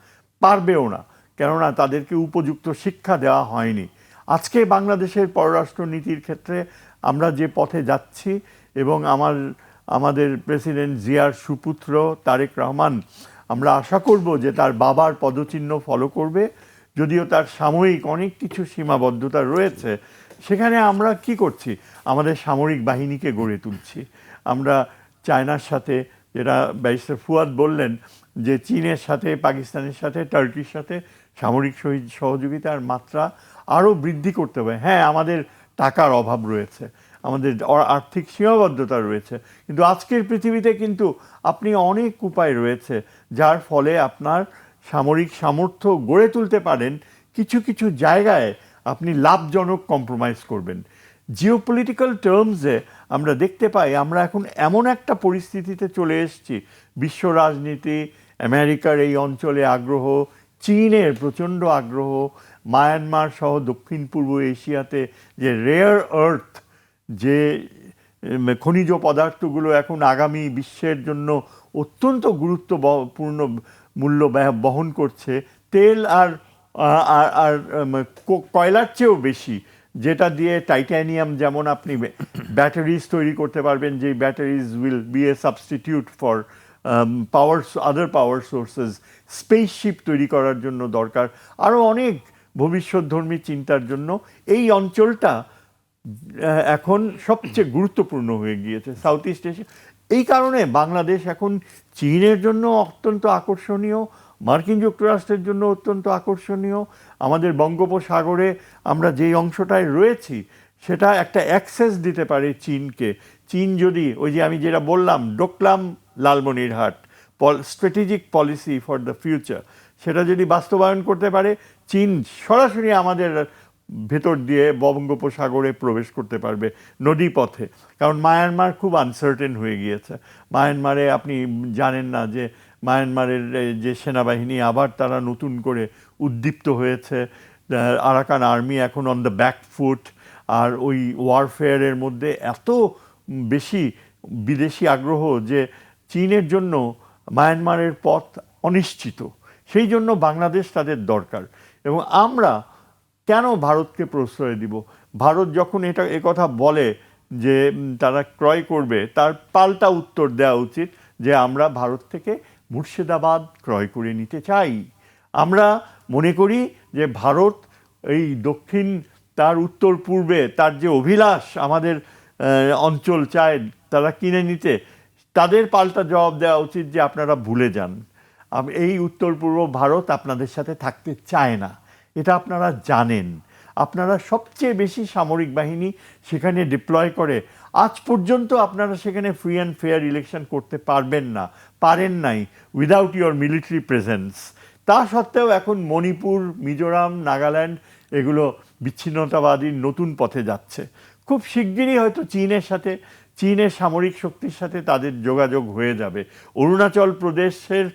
পারবেও না, কেননা তাদেরকে উপযুক্ত শিক্ষা দেওয়া হয়নি। আজকে বাংলাদেশের পররাষ্ট্র নীতির ক্ষেত্রে আমরা যে পথে যাচ্ছি, এবং আমাদের প্রেসিডেন্ট জিয়ার সুপুত্র তারেক রহমান, আমরা আশা করব যে তার বাবার পদচিহ্ন ফলো করবে। যদিও তার সাময়িক অনেক কিছু সীমাবদ্ধতা রয়েছে, সেখানে আমরা কি করছি, আমাদের সামরিক বাহিনীকে গড়ে তুলছি। আমরা চায়নার সাথে, যেটা ব্যারিস্টার ফুয়াদ বললেন, যে চীনের সাথে, পাকিস্তানের সাথে, টার্কির সাথে সামরিক সহযোগিতার মাত্রা আরও বৃদ্ধি করতে হবে। হ্যাঁ, আমাদের টাকার অভাব রয়েছে, আমাদের আর্থিক সীমাবদ্ধতা রয়েছে, কিন্তু আজকের পৃথিবীতে কিন্তু আপনি অনেক উপায় রয়েছে যার ফলে আপনার সামরিক সামর্থ্য গড়ে তুলতে পারেন। কিছু কিছু জায়গায় আপনি লাভজনক কম্প্রোমাইজ করবেন। জিওপলিটিক্যাল টার্মসে আমরা দেখতে পাই আমরা এখন এমন একটা পরিস্থিতিতে চলে এসেছি, বিশ্ব রাজনীতি, আমেরিকার এই অঞ্চলে আগ্রহ, চীনের প্রচণ্ড আগ্রহ, মায়ানমার সহ দক্ষিণ পূর্ব এশিয়াতে যে রেয়ার আর্থ, যে খনিজ পদার্থগুলো এখন আগামী বিশ্বের জন্য অত্যন্ত গুরুত্বপূর্ণ মূল্য বহন করছে, তেল আর কয়লার চেয়েও বেশি, যেটা দিয়ে টাইটানিয়াম, যেমন আপনি ব্যাটারিজ তৈরি করতে পারবেন, যে batteries will B A substitute for other power sources, spaceship তৈরি করার জন্য দরকার, আরও অনেক ভবিষ্যৎধর্মী চিন্তার জন্য এই অঞ্চলটা এখন সবচেয়ে গুরুত্বপূর্ণ হয়ে গিয়েছে সাউথ ইস্ট এশিয়া। এই কারণে বাংলাদেশ এখন চীনের জন্য অত্যন্ত আকর্ষণীয়, মার্কিন যুক্তরাষ্ট্রের জন্য অত্যন্ত আকর্ষণীয়। আমাদের বঙ্গোপসাগরে আমরা যেই অংশটায় রয়েছি, সেটা একটা অ্যাক্সেস দিতে পারে চীনকে। চীন যদি, ওই যে আমি যেটা বললাম, Doklam Lalmonirhat strategic policy for the future, সেটা যদি বাস্তবায়ন করতে পারে, চীন সরাসরি আমাদের ভেতর দিয়ে বঙ্গোপসাগরে প্রবেশ করতে পারবে নদীপথে। কারণ মায়ানমার খুব আনসার্টেন হয়ে গিয়েছে। মায়ানমারে আপনি জানেন না যে মায়ানমারের যে সেনাবাহিনী আবার তারা নতুন করে উদ্দীপ্ত হয়েছে, আরাকান আর্মি এখন অন দ্য ব্যাক ফুট, আর ওই ওয়ারফেয়ারের মধ্যে এত বেশি বিদেশি আগ্রহ যে চীনের জন্য মায়ানমারের পথ অনিশ্চিত। সেই জন্য বাংলাদেশ তাদের দরকার। এবং আমরা কেন ভারতকে প্রশ্রয় দিব? ভারত যখন কথা বলে যে তারা ক্রয় করবে, তার পাল্টা উত্তর দেওয়া উচিত যে আমরা ভারত থেকে মুর্শিদাবাদ ক্রয় করে নিতে চাই। আমরা মনে করি যে ভারত এই দক্ষিণ, তার উত্তর পূর্বে তার যে অভিলাষ আমাদের অঞ্চল চায় তারা কিনে নিতে, তাদের পাল্টা জবাব দেওয়া উচিত যে আপনারা ভুলে যান, এই উত্তর পূর্ব ভারত আপনাদের সাথে থাকতে চায় না, এটা আপনারা জানেন। আপনারা সবচেয়ে বেশি সামরিক বাহিনী সেখানে ডিপ্লয় করে, আজ পর্যন্ত আপনারা সেখানে ফ্রি অ্যান্ড ফেয়ার ইলেকশন করতে পারবেন না, পারেন নাই উইদাউট ইয়োর মিলিটারি প্রেজেন্স। তা সত্ত্বেও এখন মণিপুর, মিজোরাম, নাগাল্যান্ড এগুলো বিচ্ছিন্নতাবাদীর নতুন পথে যাচ্ছে। খুব শিগগিরই হয়তো চীনের সামরিক শক্তির সাথে তাদের যোগাযোগ হয়ে যাবে। অরুণাচল প্রদেশের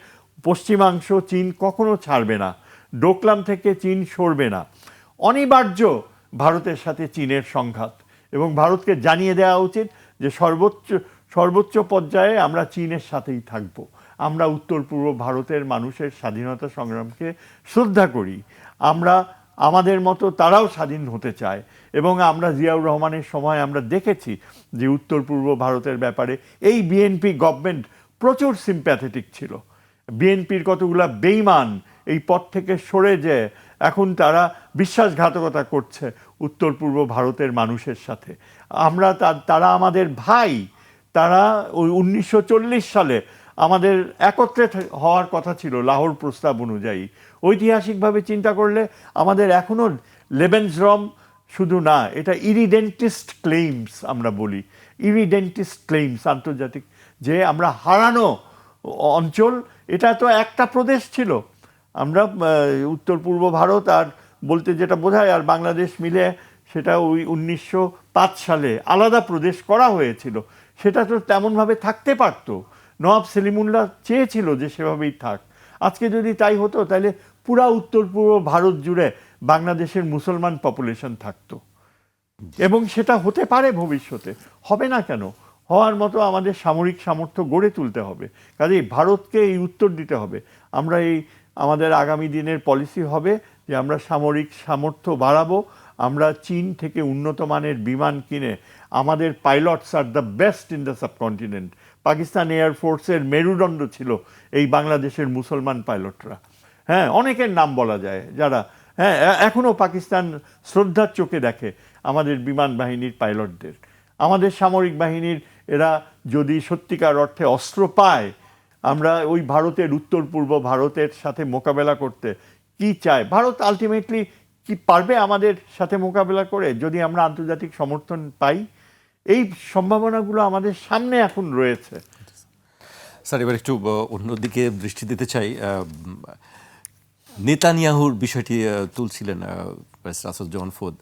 পশ্চিমাংশ চীন কখনো ছাড়বে না, ডোকলাম থেকে চীন সরবে না। অনিবার্য ভারতের সাথে চীনের সংঘাত, এবং ভারতকে জানিয়ে দেওয়া উচিত যে সর্বোচ্চ পর্যায়ে আমরা চীনের সাথেই থাকব। আমরা উত্তর পূর্ব ভারতের মানুষের স্বাধীনতা সংগ্রামকে শ্রদ্ধা করি, আমরা আমাদের মতো তারাও স্বাধীন হতে চায়। এবং আমরা জিয়াউর রহমানের সময় আমরা দেখেছি যে উত্তর পূর্ব ভারতের ব্যাপারে এই বিএনপি গভর্নমেন্ট প্রচুর সিম্প্যাথেটিক ছিল। বিএনপির কতগুলা বেইমান এই পথ থেকে সরে যেয়ে এখন তারা বিশ্বাসঘাতকতা করছে উত্তর পূর্ব ভারতের মানুষের সাথে। তারা আমাদের ভাই, তারা ওই 1940 সালে আমাদের একত্রে হওয়ার কথা ছিল লাহোর প্রস্তাব অনুযায়ী। ঐতিহাসিকভাবে চিন্তা করলে আমাদের এখনও লেবেনসরম শুধু না, এটা ইরিডেন্টিস্ট ক্লেইমস আমরা বলি, ইরিডেন্টিস্ট ক্লেইমস আন্তর্জাতিক, যে আমরা হারানো অঞ্চল। এটা তো একটা প্রদেশ ছিল, আমরা উত্তর পূর্ব ভারত আর বলতে যেটা বোঝায় আর বাংলাদেশ মিলে সেটা ওই 1905 সালে আলাদা প্রদেশ করা হয়েছিল। সেটা তো তেমনভাবে থাকতে পারতো, নওয়াব সেলিমুল্লাহ চেয়েছিল যে সেভাবেই থাক। আজকে যদি তাই হতো তাহলে পুরা উত্তর পূর্ব ভারত জুড়ে বাংলাদেশের মুসলমান পপুলেশন থাকতো, এবং সেটা হতে পারে ভবিষ্যতে, হবে না কেন? হওয়ার মতো আমাদের সামরিক সামর্থ্য গড়ে তুলতে হবে। কাজেই ভারতকে এই উত্তর দিতে হবে। আমরা আমাদের আগামী দিনের পলিসি হবে যে আমরা সামরিক সামর্থ্য বাড়াবো, আমরা চীন থেকে উন্নত মানের বিমান কিনে, আমাদের পাইলটস আর the best in the subcontinent. Pakistan এয়ারফোর্সের মেরুদণ্ড ছিল এই বাংলাদেশের মুসলমান পাইলটরা। হ্যাঁ, অনেকের নাম বলা যায় যারা এখনও পাকিস্তান শ্রদ্ধার চোখে দেখে আমাদের বিমান বাহিনীর পাইলটদের। আমাদের সামরিক বাহিনীর এরা যদি সত্যিকার অর্থে অস্ত্র পায়, আমরা ওই ভারতের উত্তর পূর্ব ভারতের সাথে মোকাবেলা করতে কি চায়, ভারত আলটিমেটলি কি পারবে আমাদের সাথে মোকাবেলা করে যদি আমরা আন্তর্জাতিক সমর্থন পাই? এই সম্ভাবনাগুলো আমাদের সামনে এখন রয়েছে।
স্যার, এবার একটু অন্যদিকে দৃষ্টি দিতে চাই। নেতানিয়াহুর বিষয়টি তুলছিলেন ব্যারিস্টার আসাদুজ্জামান ফুয়াদ।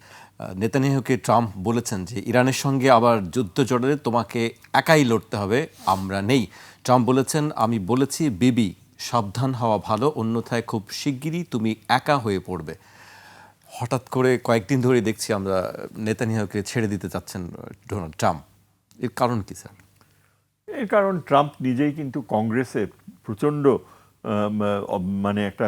নেতানিয়াহুকে ট্রাম্প বলেছেন যে ইরানের সঙ্গে আবার যুদ্ধ জড়ালে তোমাকে একাই লড়তে হবে, আমরা নেই। ট্রাম্প বলেছেন, আমি বলেছি বিবি সাবধান হওয়া ভালো, অন্যথায় খুব শিগগিরই তুমি একা হয়ে পড়বে। হঠাৎ করে কয়েকদিন ধরে দেখছি আমরা নেতানিয়াহুকে ছেড়ে দিতে চাচ্ছেন ডোনাল্ড ট্রাম্প। এর কারণ কি স্যার?
এর কারণ ট্রাম্প নিজেই কিন্তু কংগ্রেসে প্রচণ্ড মানে একটা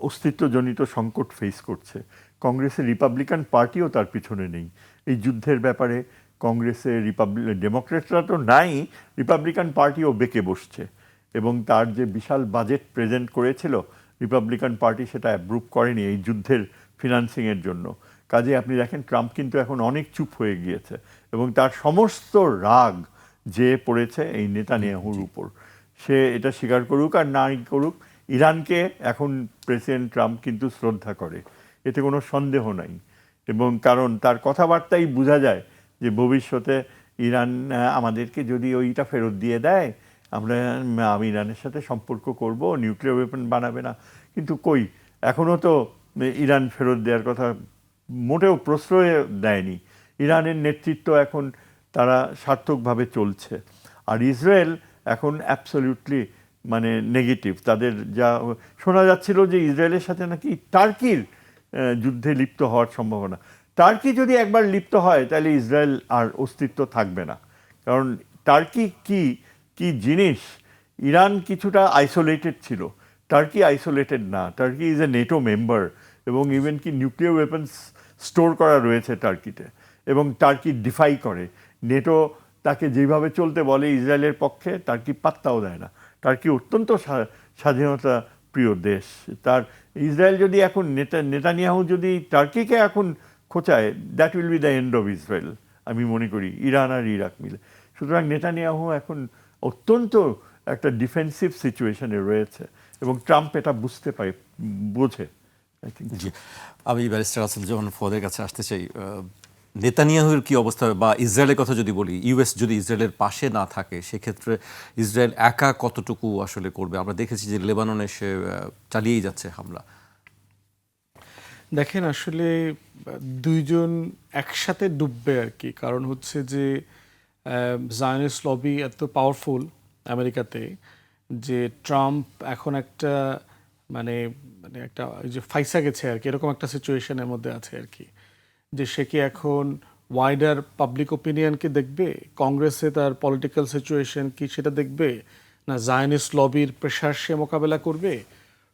অস্তিত্বজনিত সংকট ফেস করছে। কংগ্রেসের রিপাবলিকান পার্টিও তার পিছনে নেই এই যুদ্ধের ব্যাপারে। কংগ্রেসে ডেমোক্রেটরা তো নাই, রিপাবলিকান পার্টিও বেঁকে বসছে, এবং তার যে বিশাল বাজেট প্রেজেন্ট করেছিল রিপাবলিকান পার্টি সেটা অ্যাপ্রুভ করেনি এই যুদ্ধের ফিনান্সিংয়ের জন্য। কাজে আপনি দেখেন ট্রাম্প কিন্তু এখন অনেক চুপ হয়ে গিয়েছে, এবং তার সমস্ত রাগ যে পড়েছে এই নেতানিয়াহুর উপর। সে এটা স্বীকার করুক আর নাই করুক, ইরানকে এখন প্রেসিডেন্ট ট্রাম্প কিন্তু শ্রদ্ধা করে, এতে কোনো সন্দেহ নাই। এবং কারণ তার কথাবার্তাই বোঝা যায় যে ভবিষ্যতে ইরান আমাদেরকে যদি ওইটা ফেরত দিয়ে দেয়, আমি ইরানের সাথে সম্পর্ক করব, নিউক্লিয়ার ওয়েপন বানাবে না। কিন্তু কই, এখনও তো ইরান ফেরত দেওয়ার কথা মোটেও প্রশ্রয় দেয়নি। ইরানের নেতৃত্ব এখন তারা সার্থকভাবে চলছে, আর ইসরায়েল এখন অ্যাবসলিউটলি মানে নেগেটিভ। তাদের যা শোনা যাচ্ছিল যে ইসরায়েলের সাথে নাকি টার্কির যুদ্ধে লিপ্ত হওয়ার সম্ভাবনা। টার্কি যদি একবার লিপ্ত হয় তাহলে ইসরায়েল আর অস্তিত্ব থাকবে না। কারণ টার্কি কি জিনিস, ইরান কিছুটা আইসোলেটেড ছিল, টার্কি আইসোলেটেড না। Turkey is a NATO member, এবং ইভেন কি নিউক্লিয়ার ওয়েপন্স স্টোর করা রয়েছে টার্কিতে, এবং টার্কি ডিফাই করে। নেটো তাকে যেভাবে চলতে বলে ইসরায়েলের পক্ষে, টার্কি পাত্তাও দেয় না। টার্কি অত্যন্ত স্বাধীনতা প্রিয় দেশ। তার ইসরায়েল যদি এখন নেতানিয়াহু যদি টার্কিকে এখন খোঁচায়, that will be the end of Israel আমি মনে করি, ইরান আর ইরাক মিলে। সুতরাং নেতানিয়াহু এখন অত্যন্ত একটা ডিফেন্সিভ সিচুয়েশনে রয়েছে, এবং ট্রাম্প এটা বোঝে।
জি, আমি ব্যারিস্টার আসাদুজ্জামান ফুয়াদের কাছে আসতে চাই। নেতানিয়াহুর কি অবস্থা, বা ইসরায়েলের কথা যদি বলি, ইউএস যদি ইসরায়েলের পাশে না থাকে সেক্ষেত্রে ইসরায়েল একা কতটুকু আসলে করবে? আমরা দেখেছি যে লেবাননে সে চালিয়েই যাচ্ছে হামলা।
দেখেন, আসলে দুইজন একসাথে ডুববে আর কি। কারণ হচ্ছে যে জায়নিস্ট লবি এত পাওয়ারফুল আমেরিকাতে যে ট্রাম্প এখন একটা মানে মানে একটা ওই যে ফাইসা গেছে আর কি, এরকম একটা সিচুয়েশনের মধ্যে আছে আর কি। যে সে কি এখন ওয়াইডার পাবলিক ওপিনিয়নকে দেখবে, কংগ্রেসে তার পলিটিক্যাল সিচুয়েশন কি সেটা দেখবে, না জায়নিস্ট লবির প্রেশার সে মোকাবেলা করবে?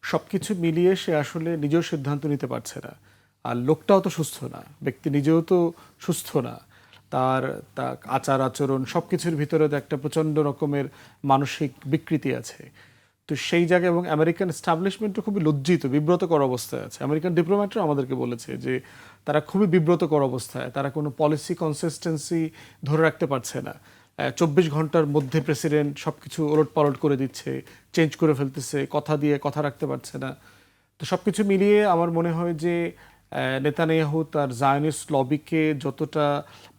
সব কিছু মিলিয়ে সে আসলে নিজেও সিদ্ধান্ত নিতে পারছে না। আর লোকটাও তো সুস্থ না, ব্যক্তি নিজেও তো সুস্থ না। তার আচার আচরণ সব কিছুর ভিতরে তো একটা প্রচণ্ড রকমের মানসিক বিকৃতি আছে। তো সেই জায়গায়, এবং আমেরিকান এস্টাবলিশমেন্টও খুবই লজ্জিত, বিব্রতকর অবস্থায় আছে। আমেরিকান ডিপ্লোম্যাটরা আমাদেরকে বলেছে যে তারা খুবই বিব্রতকর অবস্থায়, তারা কোনো পলিসি কনসিস্টেন্সি ধরে রাখতে পারছে না। 24 ঘন্টার মধ্যে প্রেসিডেন্ট সবকিছু ওলটপালট করে দিচ্ছে, চেঞ্জ করে ফেলতেছে, কথা দিয়ে কথা রাখতে পারছে না। তো সবকিছু মিলিয়ে আমার মনে হয় যে নেতানিয়াহু তার জায়নিস্ট লবিকে যতটা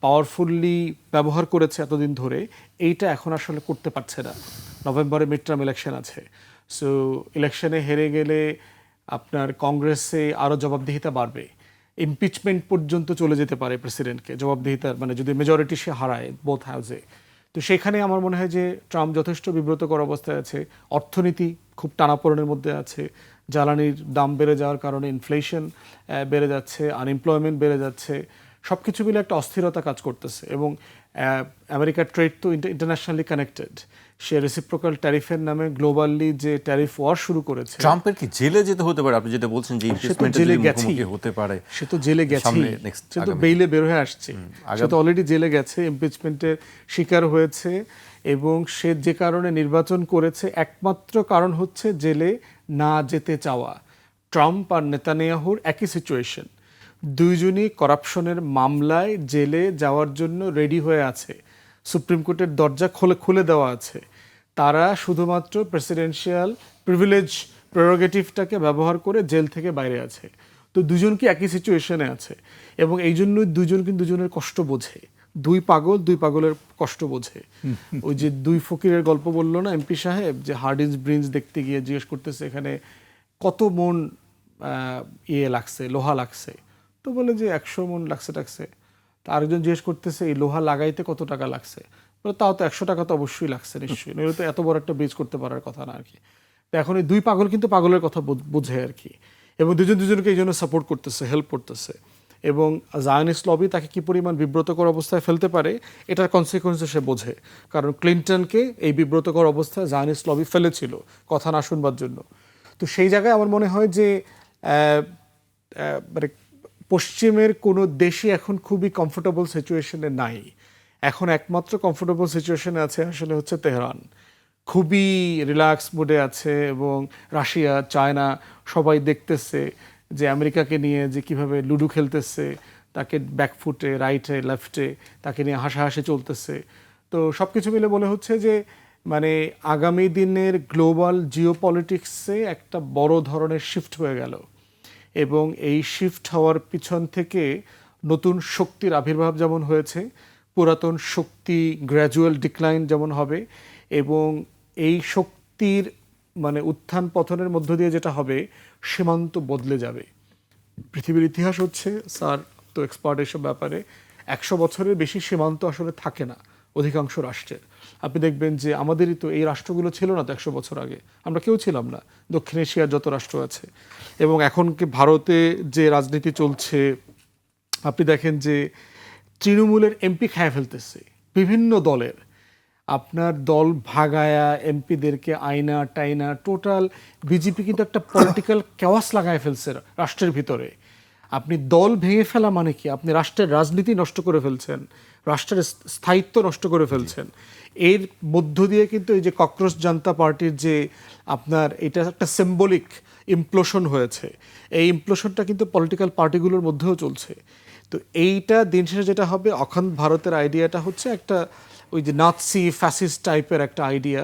পাওয়ারফুলি ব্যবহার করেছে এতদিন ধরে, এইটা এখন আসলে করতে পারছে না। নভেম্বরে মিড টার্ম ইলেকশন আছে, সো ইলেকশনে হেরে গেলে আপনার কংগ্রেসে আরও জবাবদিহিতা বাড়বে, ইমপিচমেন্ট পর্যন্ত চলে যেতে পারে প্রেসিডেন্টকে জবাবদিহিতার, মানে যদি মেজরিটি সে হারায় বোথ হাউসে। তো সেখানে আমার মনে হয় যে ট্রাম্প যথেষ্ট বিব্রতকর অবস্থায় আছে। অর্থনীতি খুব টানাপোড়েনের মধ্যে আছে, জ্বালানির দাম বেড়ে যাওয়ার কারণে ইনফ্লেশন বেড়ে যাচ্ছে, আনএমপ্লয়মেন্ট বেড়ে যাচ্ছে, সব কিছু মিলে একটা অস্থিরতা কাজ করতেছে। এবং আমেরিকার ট্রেড তো ইন্টারন্যাশনালি কানেক্টেড। সে রেসিপ্রোকাল ট্যারিফের নামে গ্লোবালি যে ট্যারিফ ওয়ার শুরু করেছে।
ট্রাম্পের কি জেলে যেতে হতে পারে? আপনি যেটা বলছেন যে ইমপিচমেন্টের
জেলে
মুখোমুখি হতে পারে,
সে তো জেলে গেছে, সে তো বেইলে বের হয়ে আসছে, সে তো অলরেডি জেলে গেছে, ইমপিচমেন্টের শিকার হয়েছে। এবং সে যে কারণে নির্বাচন করেছে একমাত্র কারণ হচ্ছে জেলে না যেতে চাওয়া। ট্রাম্প আর নেতানিয়াহুর একই সিচুয়েশন, দুইজনই করাপশনের মামলায় জেলে যাওয়ার জন্য রেডি হয়ে আছে, সুপ্রিম কোর্টের দরজা খুলে দেওয়া আছে। তারা শুধুমাত্র প্রেসিডেন্সিয়াল প্রিভিলেজ প্রেরোগেটিভটাকে ব্যবহার করে জেল থেকে বাইরে আছে। তো দুজন কি একই সিচুয়েশনে আছে, এবং এই জন্যই দুজন কিন্তু দুজনের কষ্ট বোঝে। দুই পাগলের কষ্ট বোঝে। ওই যে দুই ফকিরের গল্প বললো না এমপি সাহেব, যে হার্ডিন্স ব্রিঞ্জ দেখতে গিয়ে জিজ্ঞেস করতেছে এখানে কত মন লাগছে, লোহা লাগছে। তো বলে যে 100 মন লাগছে টাকছে। তো আরেকজন জিজ্ঞেস করতেছে এই লোহা লাগাইতে কত টাকা লাগছে। বলে তাও তো 100 টাকা তো অবশ্যই লাগছে নিশ্চয়ই, নইলে তো এত বড় একটা ব্রিজ করতে পারার কথা না আর কি। তো এখন এই দুই পাগল কিন্তু পাগলের কথা বোঝে আর কি, এবং দুজনকে এই জন্য সাপোর্ট করতেছে, হেল্প করতেছে। এবং জায়নিস্ট লবি তাকে কি পরিমাণ বিব্রতকর অবস্থায় ফেলতে পারে এটার কনসিকুয়েন্স সে বোঝে। কারণ ক্লিনটনকে এই বিব্রতকর অবস্থায় জায়নিস্ট লবি ফেলেছিল কথা না শুনবার জন্য। তো সেই জায়গায় আমার মনে হয় যে মানে পশ্চিমের কোনো দেশই এখন খুবই কমফোর্টেবল সিচুয়েশনে নাই। এখন একমাত্র কমফোর্টেবল সিচুয়েশনে আছে আসলে হচ্ছে তেহরান, খুবই রিল্যাক্স মুডে আছে। এবং রাশিয়া, চায়না সবাই দেখতেছে যে আমেরিকাকে নিয়ে যে কিভাবে লুডো খেলতেছে, তাকে ব্যাকফুটে, রাইটে, লেফটে তাকে নিয়ে হাসাহাসি চলতেছে। তো সব কিছু মিলে মনে হচ্ছে যে মানে আগামী দিনের গ্লোবাল জিওপলিটিক্সে একটা বড় ধরনের শিফট হয়ে গেল। এবং এই শিফট হওয়ার পিছন থেকে নতুন শক্তির আবির্ভাব যেমন হয়েছে, পুরাতন শক্তি গ্র্যাজুয়াল ডিক্লাইন যেমন হবে। এবং এই শক্তির মানে উত্থান পতনের মধ্য দিয়ে যেটা হবে, সীমান্ত বদলে যাবে। পৃথিবীর ইতিহাস হচ্ছে, স্যার তো এক্সপার্ট এসব ব্যাপারে, 100 বছরের বেশি সীমান্ত আসলে থাকে না অধিকাংশ রাষ্ট্রের। আপনি দেখবেন যে আমাদেরই তো এই রাষ্ট্রগুলো ছিল না তো 100 বছর আগে, আমরা কেউ ছিলাম না, দক্ষিণ এশিয়ার যত রাষ্ট্র আছে। এবং এখন কি ভারতে যে রাজনীতি চলছে, আপনি দেখেন যে তৃণমূলের এমপি খায় ফেলতেছে বিভিন্ন দলের। আপনার দল ভাগায়া এমপিদেরকে আইনা টাইনা, টোটাল বিজেপি কিন্তু একটা পলিটিক্যাল কেওয়াস লাগায় ফেলছে রাষ্ট্রের ভিতরে। আপনি দল ভেঙে ফেলা মানে কি? আপনি রাষ্ট্রের রাজনীতি নষ্ট করে ফেলছেন, রাষ্ট্রের স্থায়িত্ব নষ্ট করে ফেলছেন। এর মধ্য দিয়ে কিন্তু এই যে ককরোচ জনতা পার্টির যে আপনার এটা একটা সিম্বলিক ইমপ্লোশন হয়েছে, এই ইমপ্লোশনটা কিন্তু পলিটিক্যাল পার্টিগুলোর মধ্যেও চলছে। তো এইটা দিন শেষে যেটা হবে, অখণ্ড ভারতের আইডিয়াটা হচ্ছে একটা ওই যে নাৎসি ফ্যাসিস্ট টাইপের একটা আইডিয়া।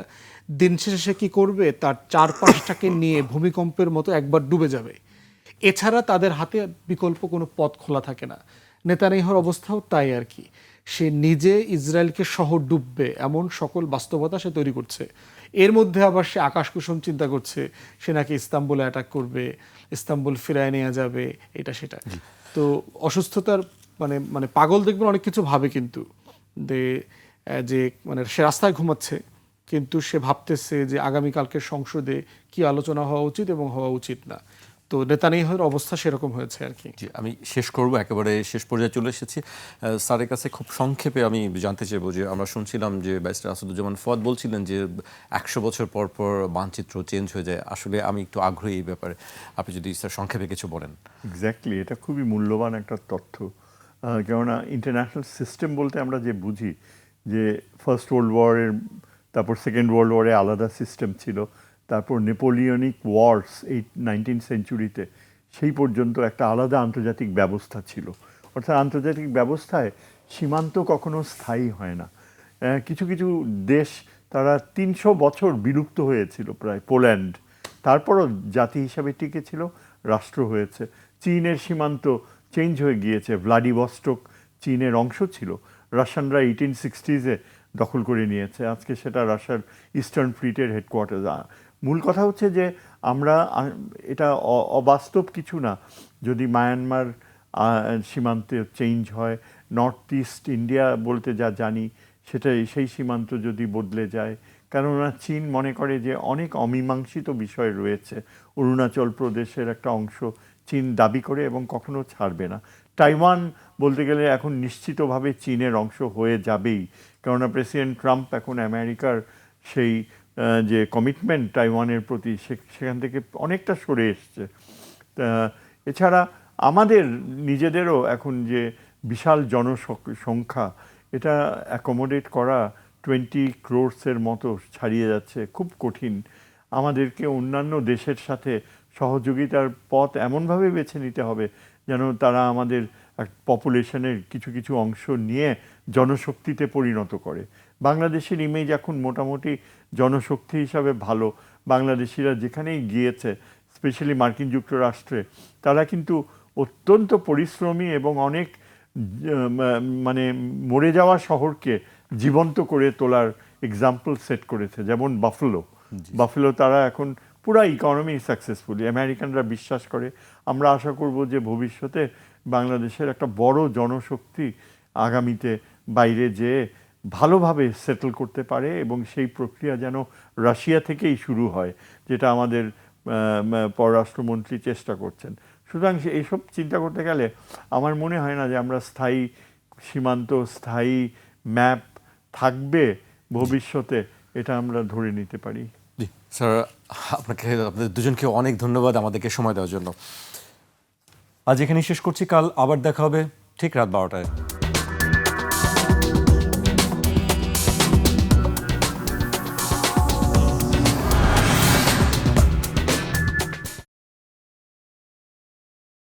দিন শেষে সে কী করবে, তার চারপাশটাকে নিয়ে ভূমিকম্পের মতো একবার ডুবে যাবে। এছাড়া তাদের হাতে বিকল্প কোনো পথ খোলা থাকে না। নেতানিয়াহুর অবস্থাও তাই আর কি। সে নিজে ইসরায়েলকে সহ ডুববে এমন সকল বাস্তবতা সে তৈরি করছে। এর মধ্যে আবার সে আকাশ কুসুম চিন্তা করছে, সে নাকি ইস্তাম্বুলে অ্যাটাক করবে, ইস্তাম্বুল ফিরায় নেওয়া যাবে, এটা সেটা। তো অসুস্থতার মানে মানে পাগল দেখবেন অনেক কিছু ভাবে, কিন্তু যে মানে সে রাস্তায় ঘুমাচ্ছে, কিন্তু সে ভাবতেছে যে আগামীকালকে সংসদে কি আলোচনা হওয়া উচিত এবং হওয়া উচিত না। তো নেতানিয়াহুর অবস্থা সেরকম হয়েছে আর কি।
জি, আমি শেষ করব, একেবারে শেষ পর্যায়ে চলে এসেছি। স্যারের কাছে খুব সংক্ষেপে আমি জানতে চাইবো যে আমরা শুনছিলাম যে ব্যারিস্টার আসাদুজ্জামান ফুয়াদ বলছিলেন যে 100 বছর পর পর মানচিত্র চেঞ্জ হয়ে যায়। আসলে আমি একটু আগ্রহী এই ব্যাপারে, আপনি যদি স্যার সংক্ষেপে কিছু বলেন।
এক্স্যাক্টলি, এটা খুবই মূল্যবান একটা তথ্য। কেননা ইন্টারন্যাশনাল সিস্টেম বলতে আমরা যে বুঝি যে ফার্স্ট ওয়ার্ল্ড ওয়ারের, তারপর সেকেন্ড ওয়ার্ল্ড ওয়ারে আলাদা সিস্টেম ছিল, তারপর নেপোলিয়নিক ওয়ার্স এই 19th সেঞ্চুরিতে, সেই পর্যন্ত একটা আলাদা আন্তর্জাতিক ব্যবস্থা ছিল। অর্থাৎ আন্তর্জাতিক ব্যবস্থায় সীমান্ত কখনো স্থায়ী হয় না। কিছু কিছু দেশ তারা 300 বছর বিলুপ্ত হয়েছিল প্রায়, পোল্যান্ড, তারপরও জাতি হিসাবে টিকে ছিল, রাষ্ট্র হয়েছে। চীনের সীমান্ত চেঞ্জ হয়ে গিয়েছে, ভ্লাদিভস্টক চীনের অংশ ছিল, রাশিয়ানরা 1860s দখল করে নিয়েছে, আজকে সেটা রাশিয়ার ইস্টার্ন ফ্লিটের হেডকোয়ার্টার। মূল কথা হচ্ছে যে আমরা এটা অবাস্তব কিছু না যদি মায়ানমার সীমান্তে চেঞ্জ হয়, নর্থ ইস্ট ইন্ডিয়া বলতে যা জানি সেই সীমান্ত যদি বদলে যায়। কেননা চীন মনে করে যে অনেক অমীমাংসিত বিষয় রয়েছে, অরুণাচল প্রদেশের একটা অংশ চীন দাবি করে এবং কখনো ছাড়বে না। তাইওয়ান বলতে গেলে এখন নিশ্চিতভাবে চীনের অংশ হয়ে যাবেই, কেননা প্রেসিডেন্ট ট্রাম্প এখন আমেরিকার সেই যে কমিটমেন্ট তাইওয়ানের প্রতি সেখান থেকে অনেকটা সরে এসছে। এছাড়া আমাদের নিজেদেরও এখন যে বিশাল জনসংখ্যা, এটা অ্যাকোমোডেট করা 20 crores মতো ছাড়িয়ে যাচ্ছে, খুব কঠিন। আমাদেরকে অন্যান্য দেশের সাথে সহযোগিতার পথ এমনভাবে বেছে নিতে হবে যেন তারা আমাদের পপুলেশনের কিছু কিছু অংশ নিয়ে জনশক্তিতে পরিণত করে। বাংলাদেশের ইমেজ এখন মোটামুটি জনশক্তি হিসাবে ভালো। বাংলাদেশিরা যেখানেই গিয়েছে, স্পেশালি মার্কিন যুক্তরাষ্ট্রে, তারা কিন্তু অত্যন্ত পরিশ্রমী এবং অনেক মানে মরে যাওয়া শহরকে জীবন্ত করে তোলার এক্সাম্পল সেট করেছে। যেমন বাফেলো তারা এখন পুরা ইকোনমি সাকসেসফুলি, আমেরিকানরা বিশ্বাস করে। আমরা আশা করব যে ভবিষ্যতে বাংলাদেশের একটা বড় জনশক্তি আগামীতে বাইরে যেয়ে ভালোভাবে সেটেল করতে পারে এবং সেই প্রক্রিয়া যেন রাশিয়া থেকেই শুরু হয়, যেটা আমাদের পররাষ্ট্রমন্ত্রী চেষ্টা করছেন। সুতরাং এইসব চিন্তা করতে গেলে আমার মনে হয় না যে আমরা স্থায়ী সীমান্ত, স্থায়ী ম্যাপ থাকবে ভবিষ্যতে, এটা আমরা ধরে নিতে পারি।
জি স্যার, আপনাদের দুজনকে অনেক ধন্যবাদ আমাদেরকে সময় দেওয়ার জন্য। আজ এখানেই শেষ করছি, কাল আবার দেখা হবে ঠিক রাত 12টায়।